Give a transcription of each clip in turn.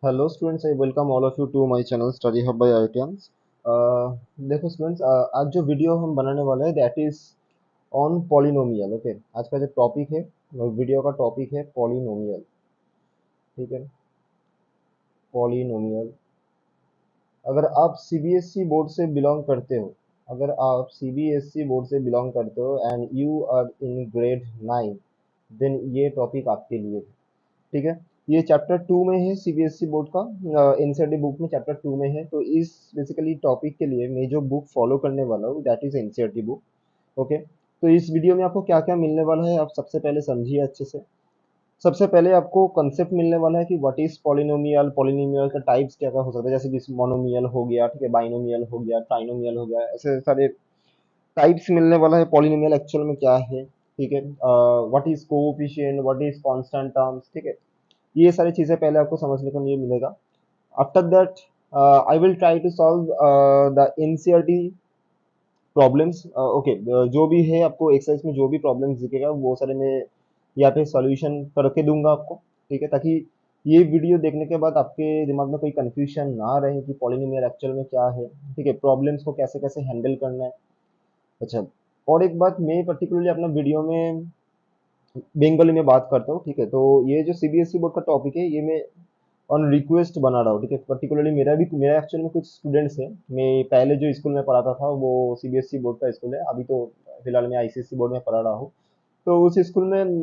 Hello students, I welcome all of you to my channel Study Hub by IITians। देखो students, आज जो video हम बनाने वाले हैं that is on polynomial. Okay, आज का जो टॉपिक है, वीडियो का टॉपिक है पॉलिनोमियल। ठीक है, पॉलिनोमियल। अगर आप सीबीएसई बोर्ड से बिलोंग करते हो, अगर आप सीबीएसई बोर्ड से बिलोंग करते हो and you are in grade 9, then ये टॉपिक आपके लिए है। ठीक है, ये चैप्टर 2 में है, सीबीएसई बोर्ड का एनसीईआरटी बुक में चैप्टर 2 में है। तो इस बेसिकली टॉपिक के लिए मैं जो बुक फॉलो करने वाला हूँ that is NCERT book. Okay, तो इस वीडियो में आपको क्या क्या मिलने वाला है आप सबसे पहले समझिए अच्छे से। सबसे पहले आपको कंसेप्ट मिलने वाला है कि व्हाट इज पॉलिनोमियल, पॉलिनोमियल का टाइप्स क्या क्या हो सकता है, जैसे कि मोनोमियल हो गया, ठीक है, बाइनोमियल हो गया, ट्राइनोमियल हो गया, ऐसे सारे टाइप्स मिलने वाला है। पॉलिनोमियल एक्चुअल में क्या है, ठीक है, what is coefficient, what is constant terms, ठीक है, ये सारी चीजें पहले आपको समझने को लिए मिलेगा। After that I will try to solve the NCERT problems. Okay, जो भी है आपको एक्सरसाइज में जो भी प्रॉब्लम्स दिखेगा वो सारे मैं यहाँ पे सॉल्यूशन करके दूंगा आपको। ठीक है, ताकि ये वीडियो देखने के बाद आपके दिमाग में कोई कंफ्यूजन ना रहे कि पॉलिनोमियल एक्चुअल में क्या है, ठीक है, प्रॉब्लम्स को कैसे कैसे हैंडल करना है। अच्छा, और एक बात मैं पर्टिकुलरली अपना वीडियो में बंगाली में बात करता हूँ। ठीक है, तो ये जो सीबीएसई बोर्ड का टॉपिक है ये मैं ऑन रिक्वेस्ट बना रहा हूँ। ठीक है, पर्टिकुलरली मेरा एक्चुअल में कुछ स्टूडेंट्स हैं, मैं पहले जो स्कूल में पढ़ाता था वो सीबीएसई बोर्ड का स्कूल है, अभी तो फिलहाल मैं आईसीएसई बोर्ड में पढ़ा रहा हूँ। तो उस स्कूल में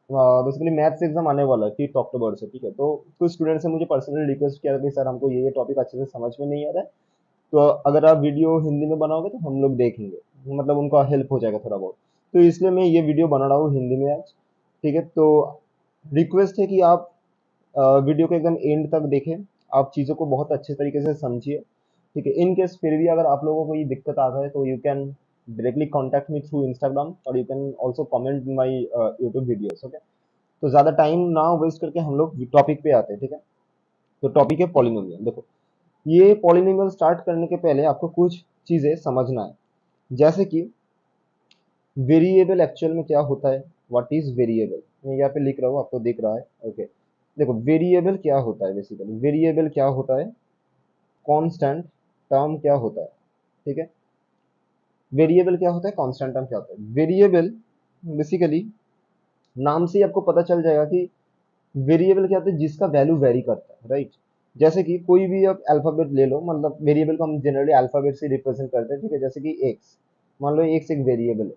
बेसिकली मैथ्स एग्जाम आने वाला है 5 अक्टूबर से। ठीक है, तो कुछ स्टूडेंट्स ने मुझे पर्सनली रिक्वेस्ट किया कि सर हमको ये टॉपिक अच्छे से समझ में नहीं आ रहा है, तो अगर आप वीडियो हिंदी में बनाओगे तो हम लोग देखेंगे, मतलब उनका हेल्प हो जाएगा थोड़ा बहुत। तो इसलिए मैं ये वीडियो बना रहा हूँ हिंदी में आज। ठीक है, तो रिक्वेस्ट है कि आप वीडियो को एकदम एंड तक देखें, आप चीज़ों को बहुत अच्छे तरीके से समझिए। ठीक है, इन केस फिर भी अगर आप लोगों को ये दिक्कत आता है तो you can directly contact me through Instagram, और you can also comment my YouTube videos. Okay, तो ज़्यादा टाइम ना वेस्ट करके हम लोग टॉपिक पे आते हैं। ठीक है, तो टॉपिक है पॉलिनोमियल। देखो, ये पॉलिनोमियल स्टार्ट करने के पहले आपको कुछ चीज़ें समझना है, जैसे कि वेरिएबल एक्चुअल में क्या होता है, व्हाट इज वेरिएबल। मैं यहाँ पे लिख रहा हूँ, आपको दिख रहा है। ओके, देखो वेरिएबल क्या होता है, बेसिकली वेरिएबल क्या होता है, कांस्टेंट टर्म क्या होता है। ठीक है, वेरिएबल क्या होता है, कांस्टेंट टर्म क्या होता है। वेरिएबल बेसिकली नाम से ही आपको पता चल जाएगा कि वेरिएबल क्या होता है, जिसका वैल्यू वेरी करता है, राइट। जैसे कि कोई भी आप अल्फाबेट ले लो, मतलब वेरिएबल को हम जनरली अल्फाबेट से रिप्रेजेंट करते हैं। ठीक है, जैसे कि एक्स, मान लो एक्स एक वेरिएबल है।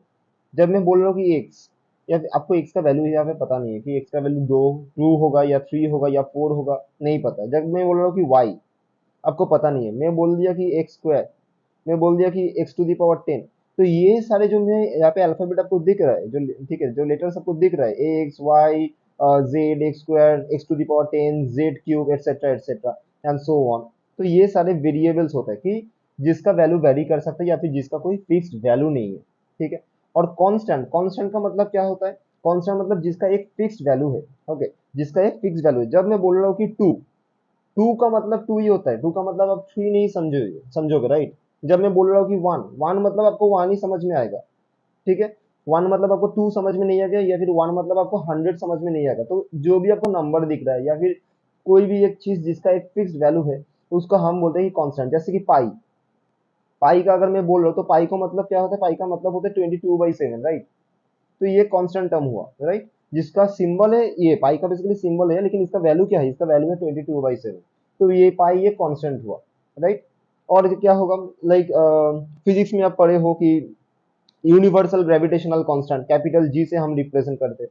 जब मैं बोल रहा हूँ कि एक्स, या आपको एक्स का वैल्यू यहाँ पे पता नहीं है कि एक्स का वैल्यू दो टू होगा या थ्री होगा या फोर होगा, नहीं पता। जब मैं बोल रहा हूँ कि वाई, आपको पता नहीं है, मैं बोल दिया कि एक्स स्क्वायर, मैं बोल दिया कि एक्स टू दी पावर 10। तो ये सारे जो मैं यहाँ पे अल्फाबेट आपको दिख रहा है, जो ठीक है जो लेटर्स आपको दिख रहा है, X Y Z, X square, X to the power 10, Z cube, etcetera etcetera and so on. तो ये सारे वेरिएबल्स होते हैं कि जिसका वैल्यू वेरी कर सकता है या फिर जिसका कोई फिक्स्ड वैल्यू नहीं है। ठीक है, और कांस्टेंट, कांस्टेंट का मतलब क्या होता है, कांस्टेंट मतलब जिसका एक फिक्स्ड वैल्यू है। ओके, जिसका एक फिक्स्ड वैल्यू है। जब मैं बोल रहा हूँ कि टू, टू का मतलब टू ही होता है, टू का मतलब आप थ्री नहीं समझोगे, समझोगे, राइट। जब मैं बोल रहा हूँ कि वन, वन मतलब आपको वन ही समझ में आएगा। ठीक है, वन मतलब आपको टू समझ में नहीं आएगा, या फिर वन मतलब आपको 100 समझ में नहीं आएगा। तो जो भी आपको नंबर दिख रहा है या फिर कोई भी एक चीज जिसका एक फिक्स्ड वैल्यू है, उसको हम बोलते हैं कि कांस्टेंट। जैसे कि पाई, पाई का अगर मैं बोल रहा हूँ तो पाई का मतलब क्या होता है, पाई का मतलब होता है 22/7, राइट। तो ये कांस्टेंट टर्म हुआ, राइट। जिसका सिंबल है, ये पाई का बेसिकली सिंबल है, लेकिन इसका वैल्यू क्या है, इसका वैल्यू है 22/7। तो ये पाई ये कांस्टेंट हुआ, राइट। और क्या होगा, लाइक फिजिक्स में आप पढ़े हो कि universal gravitational constant capital G से हम रिप्रेजेंट करते हैं,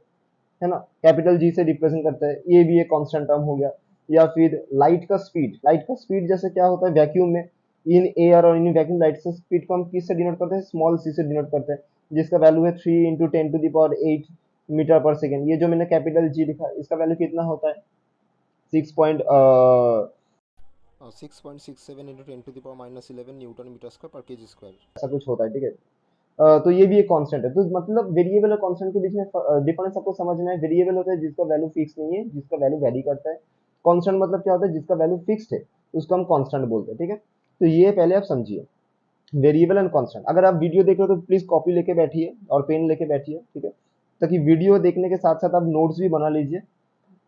है ना, कैपिटल जी से रिप्रेजेंट करते हैं, ये भी एक कांस्टेंट टर्म हो गया। या फिर लाइट का स्पीड, लाइट का स्पीड जैसे क्या होता है वैक्यूम में, इन एयर और इन वैक्यूम, लाइट से स्पीड को हम किस से डिनोट करते हैं, स्मॉल सी से डिनोट करते हैं, जिसका वैल्यू है 3 × 10⁸ मीटर पर सेकेंड। ये जो मैंने कैपिटल जी लिखा इसका वैल्यू कितना होता है, 6.67 × 10⁻11 न्यूटन मीटर स्क्वायर पर केजी स्क्वायर, ऐसा कुछ होता है। ठीक है, तो ये भी एक कांस्टेंट है। तो मतलब वेरिएबल और कांस्टेंट के बीच में डिफरेंस आपको समझ में है। वेरिएबल होता है जिसका वैल्यू फिक्स नहीं है, जिसका वैल्यू वेरी करता है। कांस्टेंट मतलब क्या होता है, जिसका वैल्यू फिक्स्ड है, उसको हम कांस्टेंट बोलते हैं। ठीक है, तो ये पहले आप समझिए वेरिएबल एंड कांस्टेंट। अगर आप वीडियो देख रहे हो तो प्लीज कॉपी लेके बैठिए और पेन लेके बैठिए। ठीक है, ताकि वीडियो देखने के साथ साथ आप नोट्स भी बना लीजिए।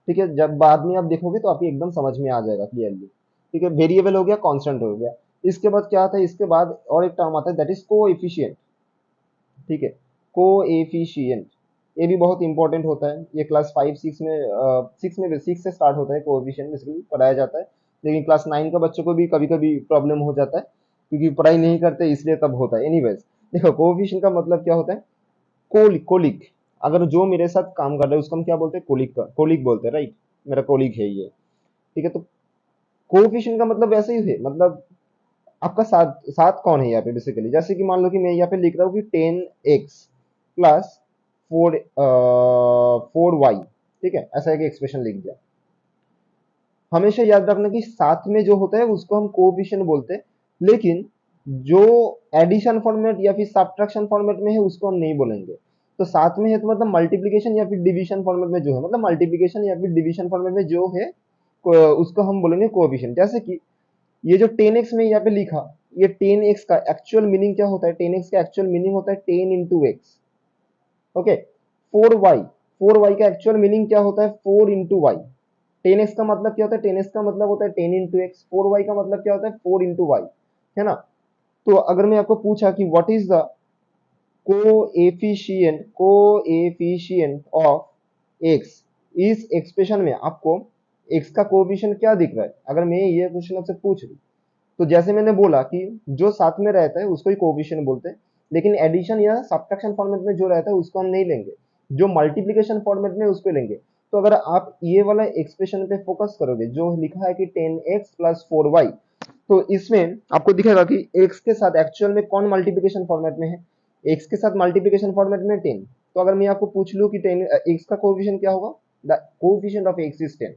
ठीक है, जब बाद में आप देखोगे तो आपको एकदम समझ में आ जाएगा क्लियरली। ठीक है, वेरिएबल हो गया, कांस्टेंट हो गया। इसके बाद क्या आता है, इसके बाद और एक टर्म आता है दैट इज कोएफिशिएंट। ठीक है, कोएफिशिएंट, ये भी बहुत इंपॉर्टेंट होता है। ये क्लास 5 6 में 6 से स्टार्ट होता है, कोएफिशिएंट बेसिकली पढ़ाया जाता है। लेकिन क्लास 9 का बच्चों को भी कभी कभी प्रॉब्लम हो जाता है, क्योंकि पढ़ाई नहीं करते इसलिए तब होता है। एनीवेज, देखो कोएफिशिएंट का मतलब क्या होता है, कोलिक। अगर जो मेरे साथ काम कर रहा है उसको हम क्या बोलते हैं, कोलिक का कोलिक बोलते हैं, राइट। मेरा कोलिक है ये। ठीक है, तो कोएफिशिएंट का मतलब वैसे ही है, मतलब आपका साथ साथ कौन है यहाँ पे बेसिकली। जैसे कि मान लो कि मैं यहाँ पे लिख रहा हूँ कि 10x प्लस 4y। ठीक है, ऐसा एक एक्सप्रेशन लिख दिया। हमेशा याद रखना कि साथ में जो होता है उसको हम कोएफिशिएंट बोलते हैं, लेकिन जो एडिशन फॉर्मेट या फिर सब्ट्रैक्शन फॉर्मेट में है उसको हम नहीं बोलेंगे। तो साथ में है तो मतलब मल्टीप्लिकेशन या फिर डिवीजन फॉर्मेट में जो है, मतलब मल्टीप्लिकेशन या फिर डिवीजन फॉर्मेट में जो है उसको हम बोलेंगे कोएफिशिएंट। जैसे कि ये जो 10x में यहाँ पे लिखा, ये 10x का एक्चुअल मीनिंग क्या होता है, 10x का एक्चुअल मीनिंग होता है 10 into x. Okay, 4y, 4y का एक्चुअल मीनिंग क्या होता है, 4 इंटू वाई। 10x का मतलब क्या होता है, 10x का मतलब होता है 10 इंटू एक्स। 4y का मतलब क्या होता है, 4 इंटू वाई, है ना। तो अगर मैं आपको पूछा कि what is the coefficient of x, इस एक्सप्रेशन में आपको एक्स का कोएफिशिएंट क्या दिख रहा है, अगर मैं ये क्वेश्चन आपसे पूछ लूं, तो जैसे मैंने बोला कि जो साथ में रहता है उसको ही कोएफिशिएंट बोलते हैं, लेकिन एडिशन या सब्ट्रैक्शन फॉर्मेट में जो रहता है उसको हम नहीं लेंगे, जो मल्टीप्लिकेशन फॉर्मेट में उसको लेंगे। तो अगर आप ये वाला एक्सप्रेशन पे फोकस करोगे, जो लिखा है कि 10x प्लस 4y, तो इसमें आपको दिखेगा कि x के साथ एक्चुअल में कौन मल्टीप्लिकेशन फॉर्मेट में है, x के साथ मल्टीप्लिकेशन फॉर्मेट में 10। तो अगर मैं आपको पूछ लूं कि 10 x का कोएफिशिएंट क्या होगा, the coefficient of x is 10।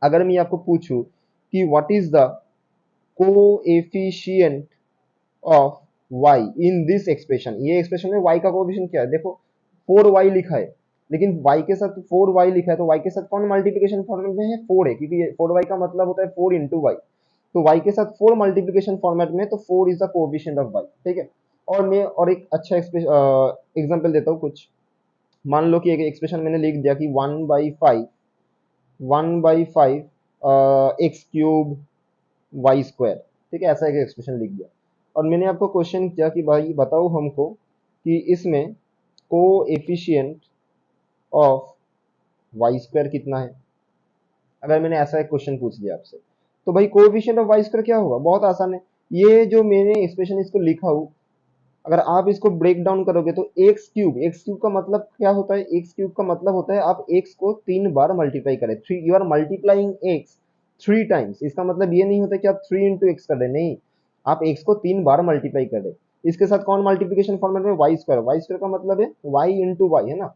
अगर मैं आपको पूछूं कि what is the coefficient of y in this expression, ये एक्सप्रेशन में y का कोएफिशिएंट क्या है, देखो 4y लिखा है, लेकिन y के साथ 4y लिखा है, तो y के साथ कौन मल्टीप्लिकेशन फॉर्मेट में है, 4 है, क्योंकि 4y का मतलब होता है 4 इंटू वाई। तो y के साथ 4 मल्टीप्लिकेशन फॉर्मेट में, तो 4 is the coefficient of y। ठीक है, और मैं और एक अच्छा एग्जांपल देता हूँ कुछ। मान लो कि एक एक्सप्रेशन मैंने लिख दिया कि 1/5 एक्स क्यूब वाई स्क्वायर। ठीक है, ऐसा एक एक्सप्रेशन लिख दिया, और मैंने आपको क्वेश्चन किया कि भाई बताओ हमको कि इसमें कोएफिशिएंट ऑफ वाई स्क्वायर कितना है। अगर मैंने ऐसा एक क्वेश्चन पूछ दिया आपसे, तो भाई कोएफिशिएंट ऑफ वाई स्क्वायर क्या होगा, बहुत आसान है। ये जो मैंने एक्सप्रेशन इसको लिखा हूँ, अगर आप इसको ब्रेक डाउन करोगे तो एक्स क्यूब का मतलब क्या होता है, एक्स क्यूब का मतलब होता है आप एक्स को 3 बार मल्टीप्लाई करें, three, you are multiplying X 3 times. इसका मतलब ये नहीं होता कि आप 3 इंटू एक्स कर रहे, नहीं, आप एक्स को 3 बार मल्टीप्लाई कर रहे। इसके साथ कौन मल्टीप्लीकेशन फॉर्मेट में, वाई स्क्वायर। वाई स्क्वायर का मतलब है वाई इंटू वाई, है ना।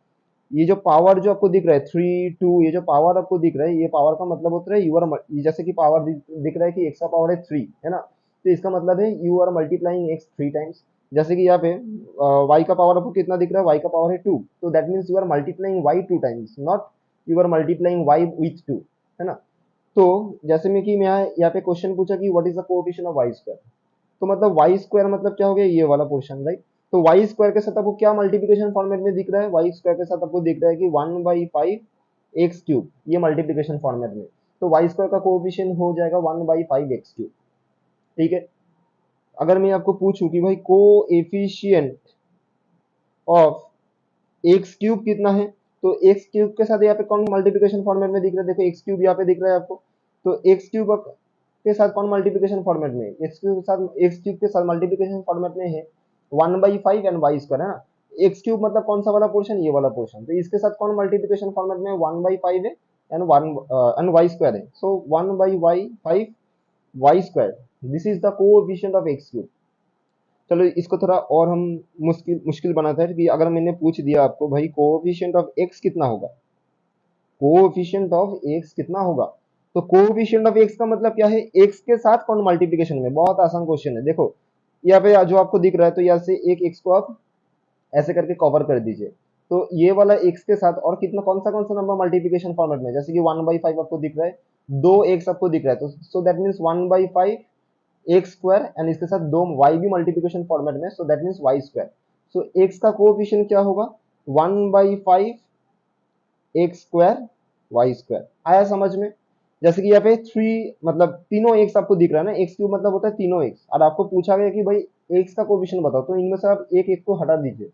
ये जो पावर जो आपको दिख रहा है 3 2, ये जो पावर आपको दिख रहा है, ये पावर का मतलब होता है यू आर, जैसे कि पावर दिख रहा है कि एक्स का पावर है 3, है ना, तो इसका मतलब है you are multiplying X 3 times. जैसे कि यहाँ पे वाई का पावर आपको कितना दिख रहा है, वाई का पावर है 2, तो that means you are multiplying Y 2 times, not you are multiplying Y with 2, है ना। तो जैसे में कि मैं यहाँ पे क्वेश्चन पूछा कि what is the coefficient of Y square, तो मतलब वाई स्क्वायर मतलब क्या हो गया, ये वाला पोर्शन, राइट। तो वाई स्क्वायर के साथ आपको क्या मल्टीप्लिकेशन फॉर्मेट में दिख रहा है, वाई स्क्वायर के साथ आपको दिख रहा है कि 1/5 एक्स क्यूब, ये मल्टीप्लिकेशन फॉर्मेट में। तो वाई स्क्वायर का कोएफिशिएंट हो जाएगा 1/5 एक्स क्यूब। ठीक है, अगर मैं आपको पूछूं कि भाई कोएफिशिएंट ऑफ एक्स क्यूब कितना है, तो एक्स क्यूब के साथ यहाँ पे कौन मल्टीप्लिकेशन फॉर्मेट में दिख रहा है, देखो एक्स क्यूब यहाँ पे दिख रहा है आपको। तो एक्स क्यूब के साथ कौन मल्टीप्लिकेशन फॉर्मेट में, एक्स क्यूब के साथ मल्टीप्लिकेशन फॉर्मेट में है 1/5 एंड वाई स्क्वायर, है ना। एक्स क्यूब मतलब कौन सा वाला पोर्शन, ये वाला पोर्शन, तो इसके साथ कौन मल्टीप्लिकेशन फॉर्मेट में 1/5 है एंड वाई स्क्वायर है, so 1/5 Y square, this is the coefficient of X cube. चलो इसको थोड़ा और हम मुश्किल मुश्किल बनाते हैं कि अगर मैंने पूछ दिया आपको भाई कोएफिशिएंट ऑफ एक्स कितना होगा, कोएफिशिएंट ऑफ एक्स कितना होगा, तो कोएफिशिएंट ऑफ एक्स का मतलब क्या है, एक्स के साथ कौन मल्टीप्लिकेशन में। बहुत आसान क्वेश्चन है, देखो यहाँ पे जो आपको दिख रहा है, तो यहाँ से एक एक्स को आप ऐसे करके कवर कर दीजिए, तो ये वाला एक्स के साथ और कितना कौन सा नंबर मल्टीप्लिकेशन फॉर्मेट में, जैसे कि 1/5 आपको दिख रहा है, 2 एक्स आपको दिख रहा है, तो so that means 1/5 X square, and इसके साथ 2 वाई भी मल्टीप्लिकेशन फॉर्मेट में, so that means Y square. So X का कोएफिशिएंट क्या होगा, 1/5 एक्स स्क्वायर वाई स्क्वायर। आया समझ में? जैसे कि यहाँ पे थ्री मतलब तीनों एक्स आपको दिख रहा है ना, एक्स क्यूब मतलब होता है तीनों एक्स, और आपको पूछा गया कि भाई एक्स का कोफिशिएंट बताओ, तो इनमें से आप एक एक को हटा दीजिए।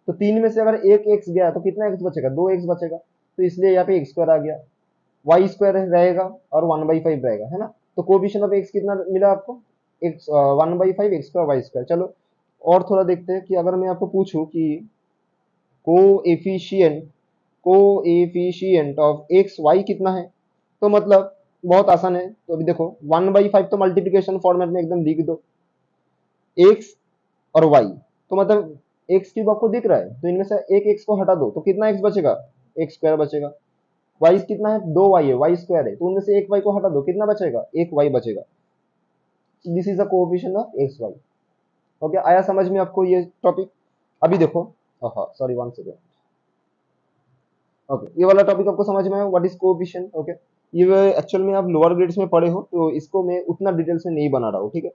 तो तीन में से अगर एक एक्स गया तो कितना एक्स बचेगा? दो एक्स बचेगा, तो इसलिए यहाँ पे एक्स स्क्वायर आ गया। वाई स्क्वायर रहेगा और 1/5 रहेगा, है ना। तो कोफिशिएंट ऑफ एक्स कितना मिला आपको? X 1/5 X square Y square. चलो और थोड़ा देखते हैं कि अगर मैं आपको पूछूं कि coefficient coefficient of X Y कितना है, तो मतलब बहुत आसान है। तो अभी देखो 1/5 तो मल्टीप्लिकेशन फॉर्मेट में एकदम लिख दो, एक्स और वाई, तो मतलब एक्स क्यूब आपको दिख रहा है, तो इनमें से एक एक्स को हटा दो तो कितना एक्स बचेगा? एक्स स्क्वायर बचेगा। वाई कितना है? दो वाई है, वाई स्क्वायर है, तो उनमें से एक वाई को हटा दो, कितना बचेगा? एक वाई बचेगा। This is the coefficient of X Y. Okay, आया समझ में आपको ये टॉपिक? अभी देखो, सॉरी 1 सेकेंड। ओके, ये वाला टॉपिक आपको समझ में आया, व्हाट इज कोएफिशिएंट। ओके, ये एक्चुअल में आप लोअर ग्रेड्स में पढ़े हो, तो इसको मैं उतना डिटेल्स में नहीं बना रहा हूँ, ठीक है।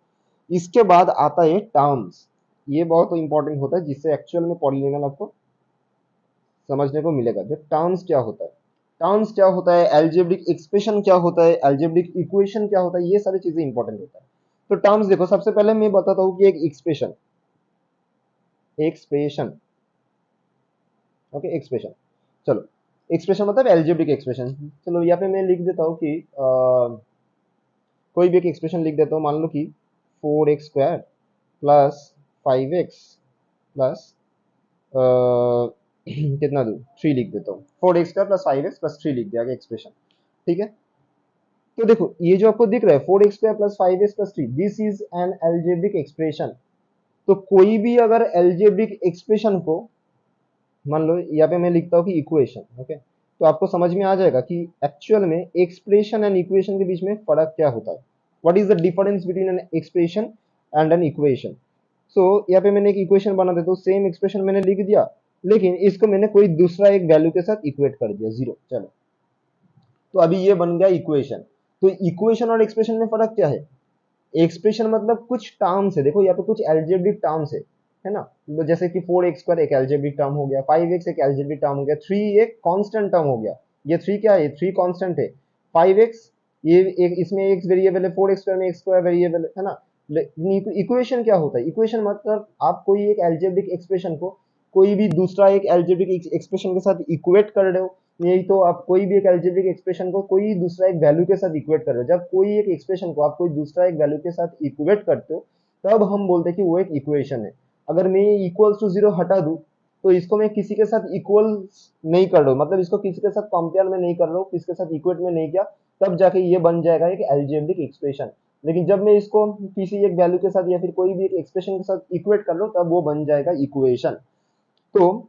इसके बाद आता है टर्म्स। ये बहुत इंपॉर्टेंट होता है, जिससे एक्चुअल में पॉलिनोमियल आपको समझने को मिलेगा। जो टर्म्स क्या होता है, टर्म्स क्या होता है, एल्जेब्रिक एक्सप्रेशन क्या होता है, एल्जेब्रिक इक्वेशन क्या होता है, ये सारी चीजें इंपॉर्टेंट होता है। तो टर्म्स देखो, सबसे पहले मैं बताता हूँ कि एक एक्सप्रेशन, एक्सप्रेशन, ओके एक्सप्रेशन। चलो, एक्सप्रेशन मतलब एल्जेब्रिक एक्सप्रेशन। चलो यहाँ पे मैं लिख देता हूँ कि कोई भी एक एक्सप्रेशन लिख देता हूँ। मान लो कि 4x² प्लस 5x प्लस कितना दूँ, 3 लिख देता हूँ। 4x² प्लस 5x प्लस 3 लिख दिया गया एक्सप्रेशन, ठीक है। तो देखो ये जो आपको दिख रहा है 4x² plus 5x plus 3, this is an algebraic expression. तो कोई भी अगर एल्जेब्रिक एक्सप्रेशन को, मान लो यहाँ पे मैं लिखता हूँ कि इक्वेशन, ओके, तो आपको समझ में आ जाएगा कि एक्चुअल में एक्सप्रेशन एंड इक्वेशन के बीच में फर्क क्या होता है। What is the difference between an expression and an equation. So यहाँ पे मैंने एक इक्वेशन बना देता हूँ, सेम एक्सप्रेशन मैंने लिख दिया, लेकिन इसको मैंने कोई दूसरा एक वैल्यू के साथ इक्वेट कर दिया, जीरो। चलो, तो अभी ये बन गया इक्वेशन। तो इक्वेशन और एक्सप्रेशन में फर्क क्या है? एक्सप्रेशन मतलब कुछ टर्म्स है, देखो यहाँ पे कुछ एल्जेब्रिक टर्म्स है ना। तो जैसे कि 4x² एक एल्जेब्रिक टर्म हो गया, 5x एक एल्जेब्रिक टर्म हो गया, 3 एक कांस्टेंट टर्म हो गया। ये 3 क्या है? 3 कांस्टेंट है। 5x ये एक, इसमें x वेरिएबल है, 4x² में x² वेरिएबल है ना। इक्वेशन क्या होता है? इक्वेशन मतलब आप कोई एक एल्जेब्रिक एक्सप्रेशन को कोई भी दूसरा एक एल्जेब्रिक एक्सप्रेशन के साथ इक्वेट कर रहे हो। यही तो, आप कोई भी एक एल्जेब्रिक एक्सप्रेशन को कोई दूसरा एक वैल्यू के साथ इक्वेट कर रहे हो। जब कोई एक एक्सप्रेशन को आप कोई दूसरा एक वैल्यू के साथ इक्वेट करते हो, तब हम बोलते हैं कि वो एक इक्वेशन है। अगर मैं ये इक्वल्स टू जीरो हटा दूं, तो इसको मैं किसी के साथ इक्वल नहीं कर रहा हूँ, मतलब इसको किसी के साथ कंपेयर में नहीं कर रहा हूँ, किसी के साथ इक्वेट में नहीं किया, तब जाके ये बन जाएगा एक एल्जेब्रिक एक्सप्रेशन। लेकिन जब मैं इसको किसी एक वैल्यू के साथ या फिर कोई भी एक एक्सप्रेशन के साथ इक्वेट कर लो, तब वो बन जाएगा इक्वेशन। तो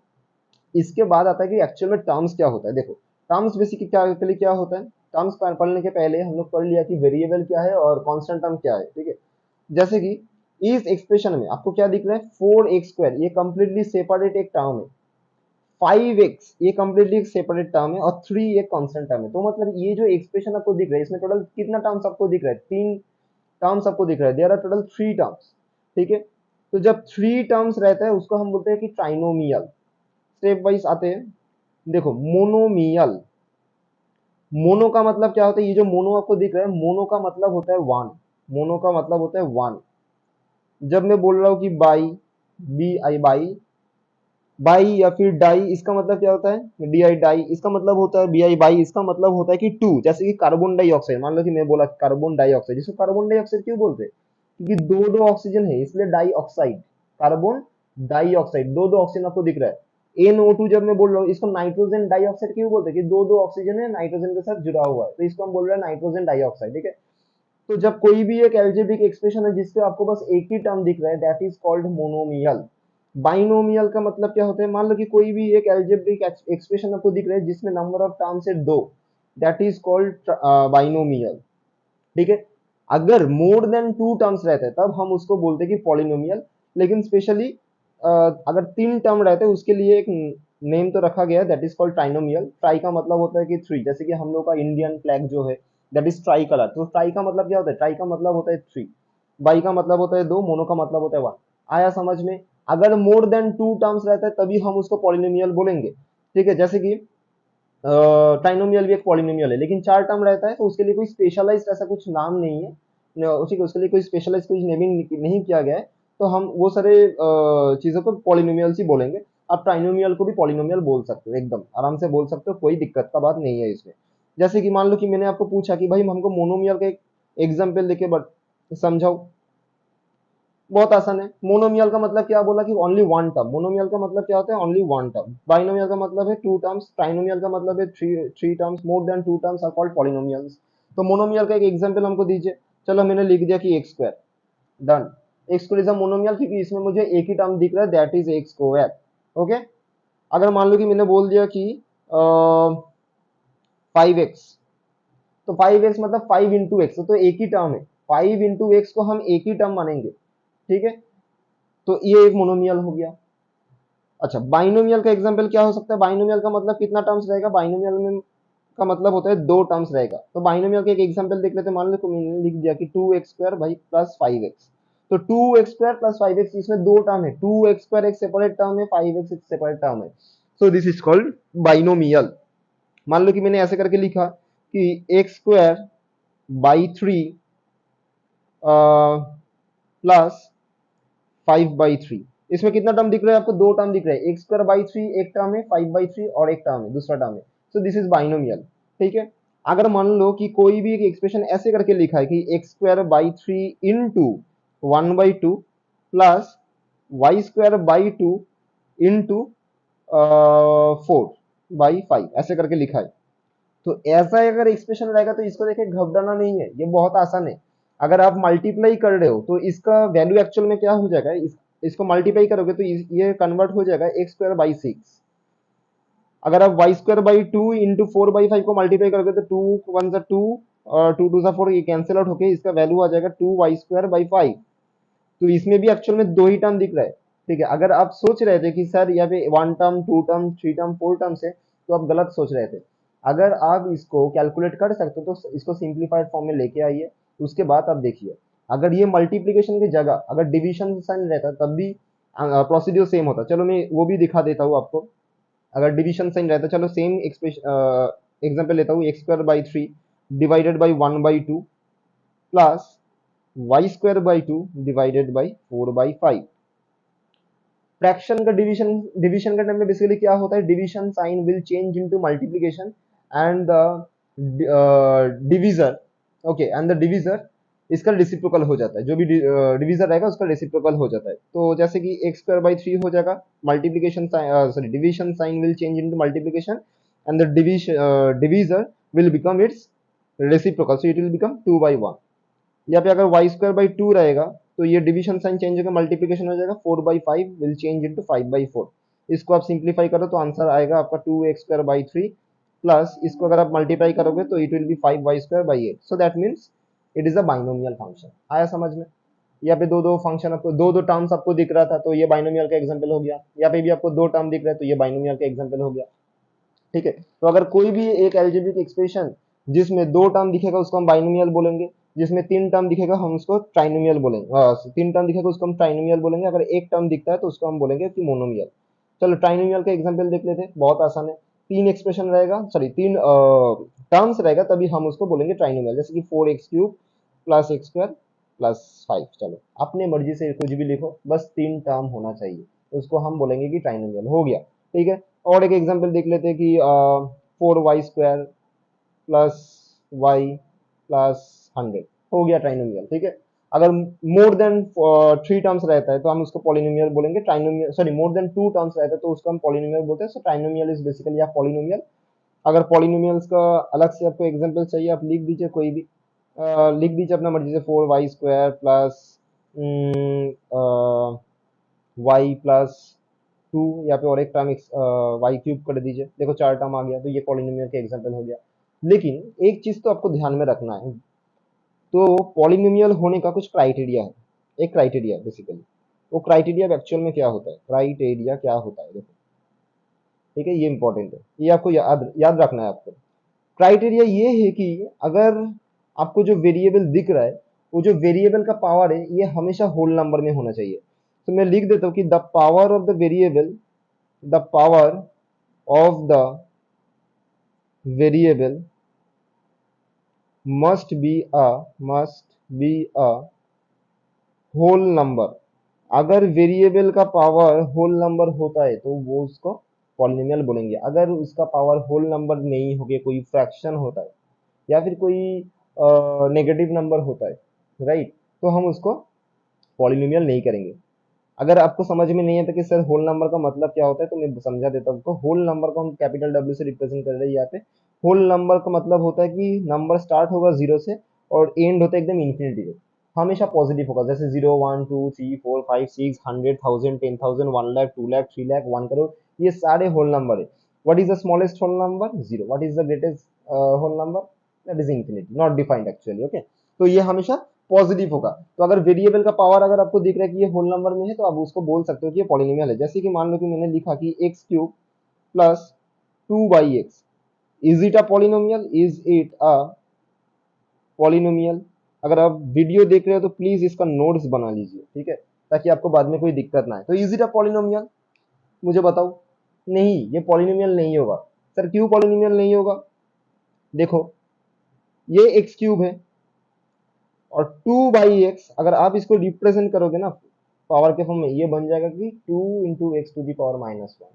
इसके बाद आता है कि एक्चुअल में टर्म्स क्या होता है। देखो, टर्म्स बेसिकली क्या होता है। टर्म्स पढ़ने के पहले हम लोग पढ़ लिया कि वेरिएबल क्या है और कांस्टेंट टर्म क्या है, ठीक है। जैसे कि इस एक्सप्रेशन में आपको क्या दिख रहा है? 4x², ये कंप्लीटली सेपरेट एक टर्म है। 5x ये कंप्लीटली एक सेपरेट टर्म है, और 3 एक कांस्टेंट टर्म है। तो मतलब ये जो एक्सप्रेशन आपको दिख रहा है, इसमें टोटल कितना टर्म्स आपको दिख रहा है? 3 टर्म्स आपको दिख रहा है। देयर आर टोटल 3 टर्म्स, ठीक है। तो जब 3 टर्म्स रहता है, उसको हम बोलते हैं कि ट्राइनोमियल। स्टेप वाइज आते हैं। देखो, मोनोमियल, मोनो का मतलब क्या होता है? ये जो मोनो आपको दिख रहा है, मोनो का मतलब होता है वन। मोनो का मतलब होता है वन। जब मैं बोल रहा हूँ कि bi, B I bi, bi या फिर डाई, इसका मतलब क्या होता है? डी आई डाई, इसका मतलब होता है बी आई बाई, इसका मतलब होता है कि टू। जैसे कि कार्बन डाइऑक्साइड, मान लो कि मैं बोला कार्बन डाइऑक्साइड, जिसको कार्बन डाइऑक्साइड क्यों बोलते हैं? क्योंकि दो दो ऑक्सीजन है, इसलिए डाइऑक्साइड, कार्बन डाइऑक्साइड, दो दो ऑक्सीजन आपको दिख रहा है। NO2 जब मैं बोल रहा हूँ, इसको नाइट्रोजन डाइऑक्साइड क्यों बोलते हैं? कि दो दो ऑक्सीजन है, नाइट्रोजन के साथ जुड़ा हुआ है, तो इसको हम बोल रहे हैं नाइट्रोजन डाइऑक्साइड, ठीक है। तो जब कोई भी एक एल्जेब्रिक एक्सप्रेशन है जिसपे आपको बस एक ही टर्म दिख रहा है, that is called monomial. Binomial का मतलब क्या होता है? मान लो कि कोई भी एक एल्जेब्रिक एक्सप्रेशन आपको दिख रहा है जिसमें नंबर ऑफ टर्म्स है दो, दैट इज कॉल्ड बाइनोमियल, ठीक है। अगर मोर देन 2 टर्म्स रहते हैं, तब हम उसको बोलते हैं कि पॉलिनोमियल। लेकिन स्पेशली अगर 3 टर्म रहते हैं, उसके लिए एक नेम तो रखा गया है, that is called trinomial. Try का मतलब होता है कि 3, जैसे कि हम लोग का इंडियन फ्लैग जो है, दैट इज ट्राई कलर। तो ट्राई का मतलब क्या होता है? ट्राई का मतलब होता है 3, बाई का मतलब होता है 2, मोनो का मतलब होता है 1। आया समझ में? अगर मोर देन 2 टर्म्स रहता है, तभी हम उसको पॉलिनोमियल बोलेंगे, ठीक है। जैसे कि ट्राइनोमियल भी एक पॉलिनोमियल है, लेकिन 4 टर्म रहता है तो उसके लिए कोई स्पेशलाइज्ड ऐसा कुछ नाम नहीं है, उसी उसके लिए कोई स्पेशलाइज्ड कोई नेमिंग नहीं किया गया है, तो हम वो सारे चीज़ों को पॉलिनोमियल्स ही बोलेंगे। आप ट्राइनोमियल को भी पॉलिनोमियल बोल सकते हो, एकदम आराम से बोल सकते हो, कोई दिक्कत का बात नहीं है इसमें। जैसे कि मान लो कि मैंने आपको पूछा कि भाई हमको मोनोमियल का एक एग्जाम्पल देके बट समझाओ, बहुत आसान है। मोनोमियल का मतलब क्या बोला कि ओनली वन टर्म, मोनोमियल का मतलब क्या होता है, ओनली वन टर्म। बाइनोमियल का मतलब है टू टर्म्स, ट्राइनोमियल का मतलब है three three terms, more than two terms are called polynomials. तो मोनोमियल का एक एग्जांपल हमको दीजिए। चलो मैंने लिख दिया कि X square, done. X square is a monomial क्योंकि इसमें मुझे एक ही टर्म दिख रहा है, that is x square. Okay. अगर मान लो कि मैंने बोल दिया कि 5x, तो 5x मतलब 5 इंटू एक्स, तो एक ही टर्म है। 5 इंटू एक्स को हम एक ही टर्म मानेंगे, ठीक है। तो ये एक मोनोमियल हो गया। अच्छा, बाइनोमियल का एग्जांपल क्या हो सकता है? बाइनोमियल का मतलब कितना टर्म्स रहेगा? बाइनोमियल में का मतलब होता है दो टर्म्स रहेगा। तो बाइनोमियल का एक एग्जांपल देख लेते हैं। मान लो तो मैंने लिख दिया कि 2x स्क्वायर भाई प्लस 5x। तो 2x स्क्वायर प्लस 5x, इसमें दो टर्म है। 2x स्क्वायर एक सेपरेट टर्म है, 5x एक सेपरेट टर्म है। So this is called binomial. मान लो कि मैंने ऐसे करके लिखा कि एक्स स्क्वायर बाई 3 प्लस 5/3। इसमें कितना टर्म दिख रहा है आपको? दो टर्म दिख रहे हैं। एक्स स्क्वायर बाई 3 एक टर्म है, 5/3 और एक टर्म है, दूसरा टर्म है। सो दिस इज बाइनोमियल, ठीक है। अगर मान लो कि कोई भी एक एक्सप्रेशन ऐसे करके लिखा है कि X square by 3 into 1/2 plus Y square by 2 into 4/5, ऐसे करके लिखा है। तो ऐसा अगर एक्सप्रेशन रहेगा तो इसको देखे घबराना नहीं है, ये बहुत आसान है। अगर आप मल्टीप्लाई कर रहे हो तो इसका वैल्यू एक्चुअल में क्या हो जाएगा, इसको मल्टीप्लाई करोगे तो ये कन्वर्ट हो जाएगा एक्स स्क्वायर बाई 6। अगर आप वाई स्क्वायर बाई 2 इंटू 4/5 को मल्टीप्लाई करोगे तो 2 1 2 और 2 2 4, ये कैंसिल आउट होके इसका वैल्यू आ जाएगा 2y² बाई 5। तो इसमें भी एक्चुअल में दो ही टर्म दिख रहा है, ठीक है। अगर आप सोच रहे थे कि सर यहाँ पे one term, two term, three term, four terms है, तो आप गलत सोच रहे थे। अगर आप इसको कैलकुलेट कर सकते हो तो इसको सिंप्लीफाइड फॉर्म में लेके आइए। उसके बाद आप देखिए, अगर ये मल्टीप्लीकेशन की जगह अगर डिवीजन साइन रहता तब भी प्रोसीड्यूर सेम होता। चलो मैं वो भी दिखा देता हूँ आपको। अगर डिवीजन साइन रहता, चलो सेम एग्जाम्पल लेता हूँ। X square by 3 divided by 1/2 plus Y square by 2 divided by 4/5। Fraction का डिवीजन डिवीजन का टाइम में बेसिकली क्या होता है, division sign will change into multiplication and the divisor, okay, and the divisor इसका reciprocal हो जाता है। जो भी डिवीजर रहेगा उसका रेसिप्रोकल हो जाता है। तो जैसे कि एक्स स्क्वायर बाई 3 हो जाएगा, multiplication sorry division sign will change into multiplication and the divisor will become its reciprocal, so it will become 2/1। यहाँ पे अगर वाई स्क्वायर बाई 2 रहेगा तो ये डिवीजन साइन चेंज होकर मल्टीप्लिकेशन हो जाएगा, 4/5 विल चेंज इनटू 5/4। इसको आप सिंप्लीफाई करो तो आंसर आएगा आपका 2x² बाई 3 प्लस इसको अगर आप मल्टीप्लाई करोगे तो it will be 5y² by 8। So that means it is a binomial function. आया समझ में? यहाँ पे दो दो फंक्शन आपको, दो दो टर्म्स आपको दिख रहा था तो ये बाइनोमियल का एग्जाम्पल हो गया। यहाँ पे भी आपको दो टर्म दिख रहा है तो ये बाइनोमियल का एग्जाम्पल हो गया, ठीक है। तो अगर कोई भी एक एल्जेब्रिक एक्सप्रेशन जिसमें दो टर्म दिखेगा उसको हम बाइनोमियल बोलेंगे, जिसमें तीन टर्म दिखेगा हम उसको ट्राइनोमियल बोलेंगे, तीन टर्म दिखेगा उसको हम ट्राइनोमियल बोलेंगे। अगर एक टर्म दिखता है तो उसको हम बोलेंगे कि मोनोमियल। चलो ट्राइनोमियल का एग्जांपल देख लेते हैं, बहुत आसान है। तीन एक्सप्रेशन रहेगा, सॉरी तीन टर्म्स रहेगा तभी हम उसको बोलेंगे ट्राइनोमियल। जैसे कि 4x³ plus x square plus 5। चलो अपने मर्जी से कुछ भी लिखो, बस तीन टर्म होना चाहिए, उसको हम बोलेंगे कि ट्राइनोमियल हो गया, ठीक है। और एक एग्जांपल देख लेते हैं कि 4y² प्लस वाई प्लस 100 हो गया ट्राइनोमियल, ठीक है। अगर मोर देन थ्री टर्म्स रहता है तो हम उसको पॉलिनोमियल बोलेंगे। Trinomial, sorry more than two terms रहता है तो उसको हम पॉलिनोमियल बोलते हैं। सो ट्राइनोमियल इज बेसिकली या पॉलिनोमियल। अगर पॉलिनोमियल्स का अलग से आपको एग्जांपल चाहिए आप लिख दीजिए, कोई भी लिख दीजिए अपना मर्जी से। 4y² प्लस वाई प्लस 2, यहाँ पे और एक टर्म y³ कर दीजिए। देखो चार टर्म आ गया, तो ये पॉलिनोमियल का एग्जांपल हो गया। लेकिन एक चीज तो आपको ध्यान में रखना है, तो पॉलिनोमियल होने का कुछ क्राइटेरिया है। एक क्राइटेरिया बेसिकली, वो क्राइटेरिया एक्चुअल में क्या होता है, क्राइटेरिया क्या होता है देखो, ठीक है। ये इंपॉर्टेंट है, ये आपको याद याद रखना है आपको। क्राइटेरिया ये है कि अगर आपको जो वेरिएबल दिख रहा है, वो जो वेरिएबल का पावर है ये हमेशा होल नंबर में होना चाहिए। तो मैं लिख देता हूँ कि the power of the variable, the power of the variable must be a whole number. अगर वेरिएबल का पावर होल नंबर होता है तो वो उसको पॉलिनोमियल बोलेंगे। अगर उसका पावर होल नंबर नहीं हो गया, कोई फ्रैक्शन होता है या फिर कोई नेगेटिव नंबर होता है, राइट, तो हम उसको पॉलिनोमियल नहीं करेंगे। अगर आपको समझ में नहीं आता कि सर होल नंबर का मतलब क्या होता है, तो मैं समझा देता हूँ आपको। होल नंबर को हम कैपिटल डब्ल्यू से रिप्रेजेंट कर रहे हैं यहाँ पे। होल नंबर का मतलब होता है कि नंबर स्टार्ट होगा जीरो से और एंड होता है एकदम इन्फिनिटी से, हमेशा पॉजिटिव होगा। जैसे 0 1 2 3 4 5 6 100 1000 10,000 1 लाख 2 लाख 3 लाख 1 करोड़, ये सारे होल नंबर है। What is the smallest whole number? Zero. What is the greatest whole number? That is infinity, not defined actually. Okay, तो ये हमेशा पॉजिटिव होगा। तो अगर वेरिएबल का पावर अगर आपको दिख रहा है कि ये होल नंबर में है, तो आप उसको बोल सकते हो कि ये पॉलिनोमियल है। जैसे कि मान लो कि मैंने लिखा कि x cube plus 2 y x, is it a polynomial? Is it a polynomial? अगर आप वीडियो देख रहे हो तो प्लीज इसका नोट्स बना लीजिए, ठीक है, ताकि आपको बाद में कोई दिक्कत ना आए। तो इज इट अ पॉलिनोमियल? मुझे बताओ। नहीं, ये पॉलिनोमियल नहीं होगा। सर क्यों पॉलिनोमियल नहीं होगा? देखो, ये एक्स क्यूब है और 2 बाई एक्स, अगर आप इसको रिप्रेजेंट करोगे ना पावर के फॉर्म में, ये बन जाएगा कि 2 × x⁻⁻1।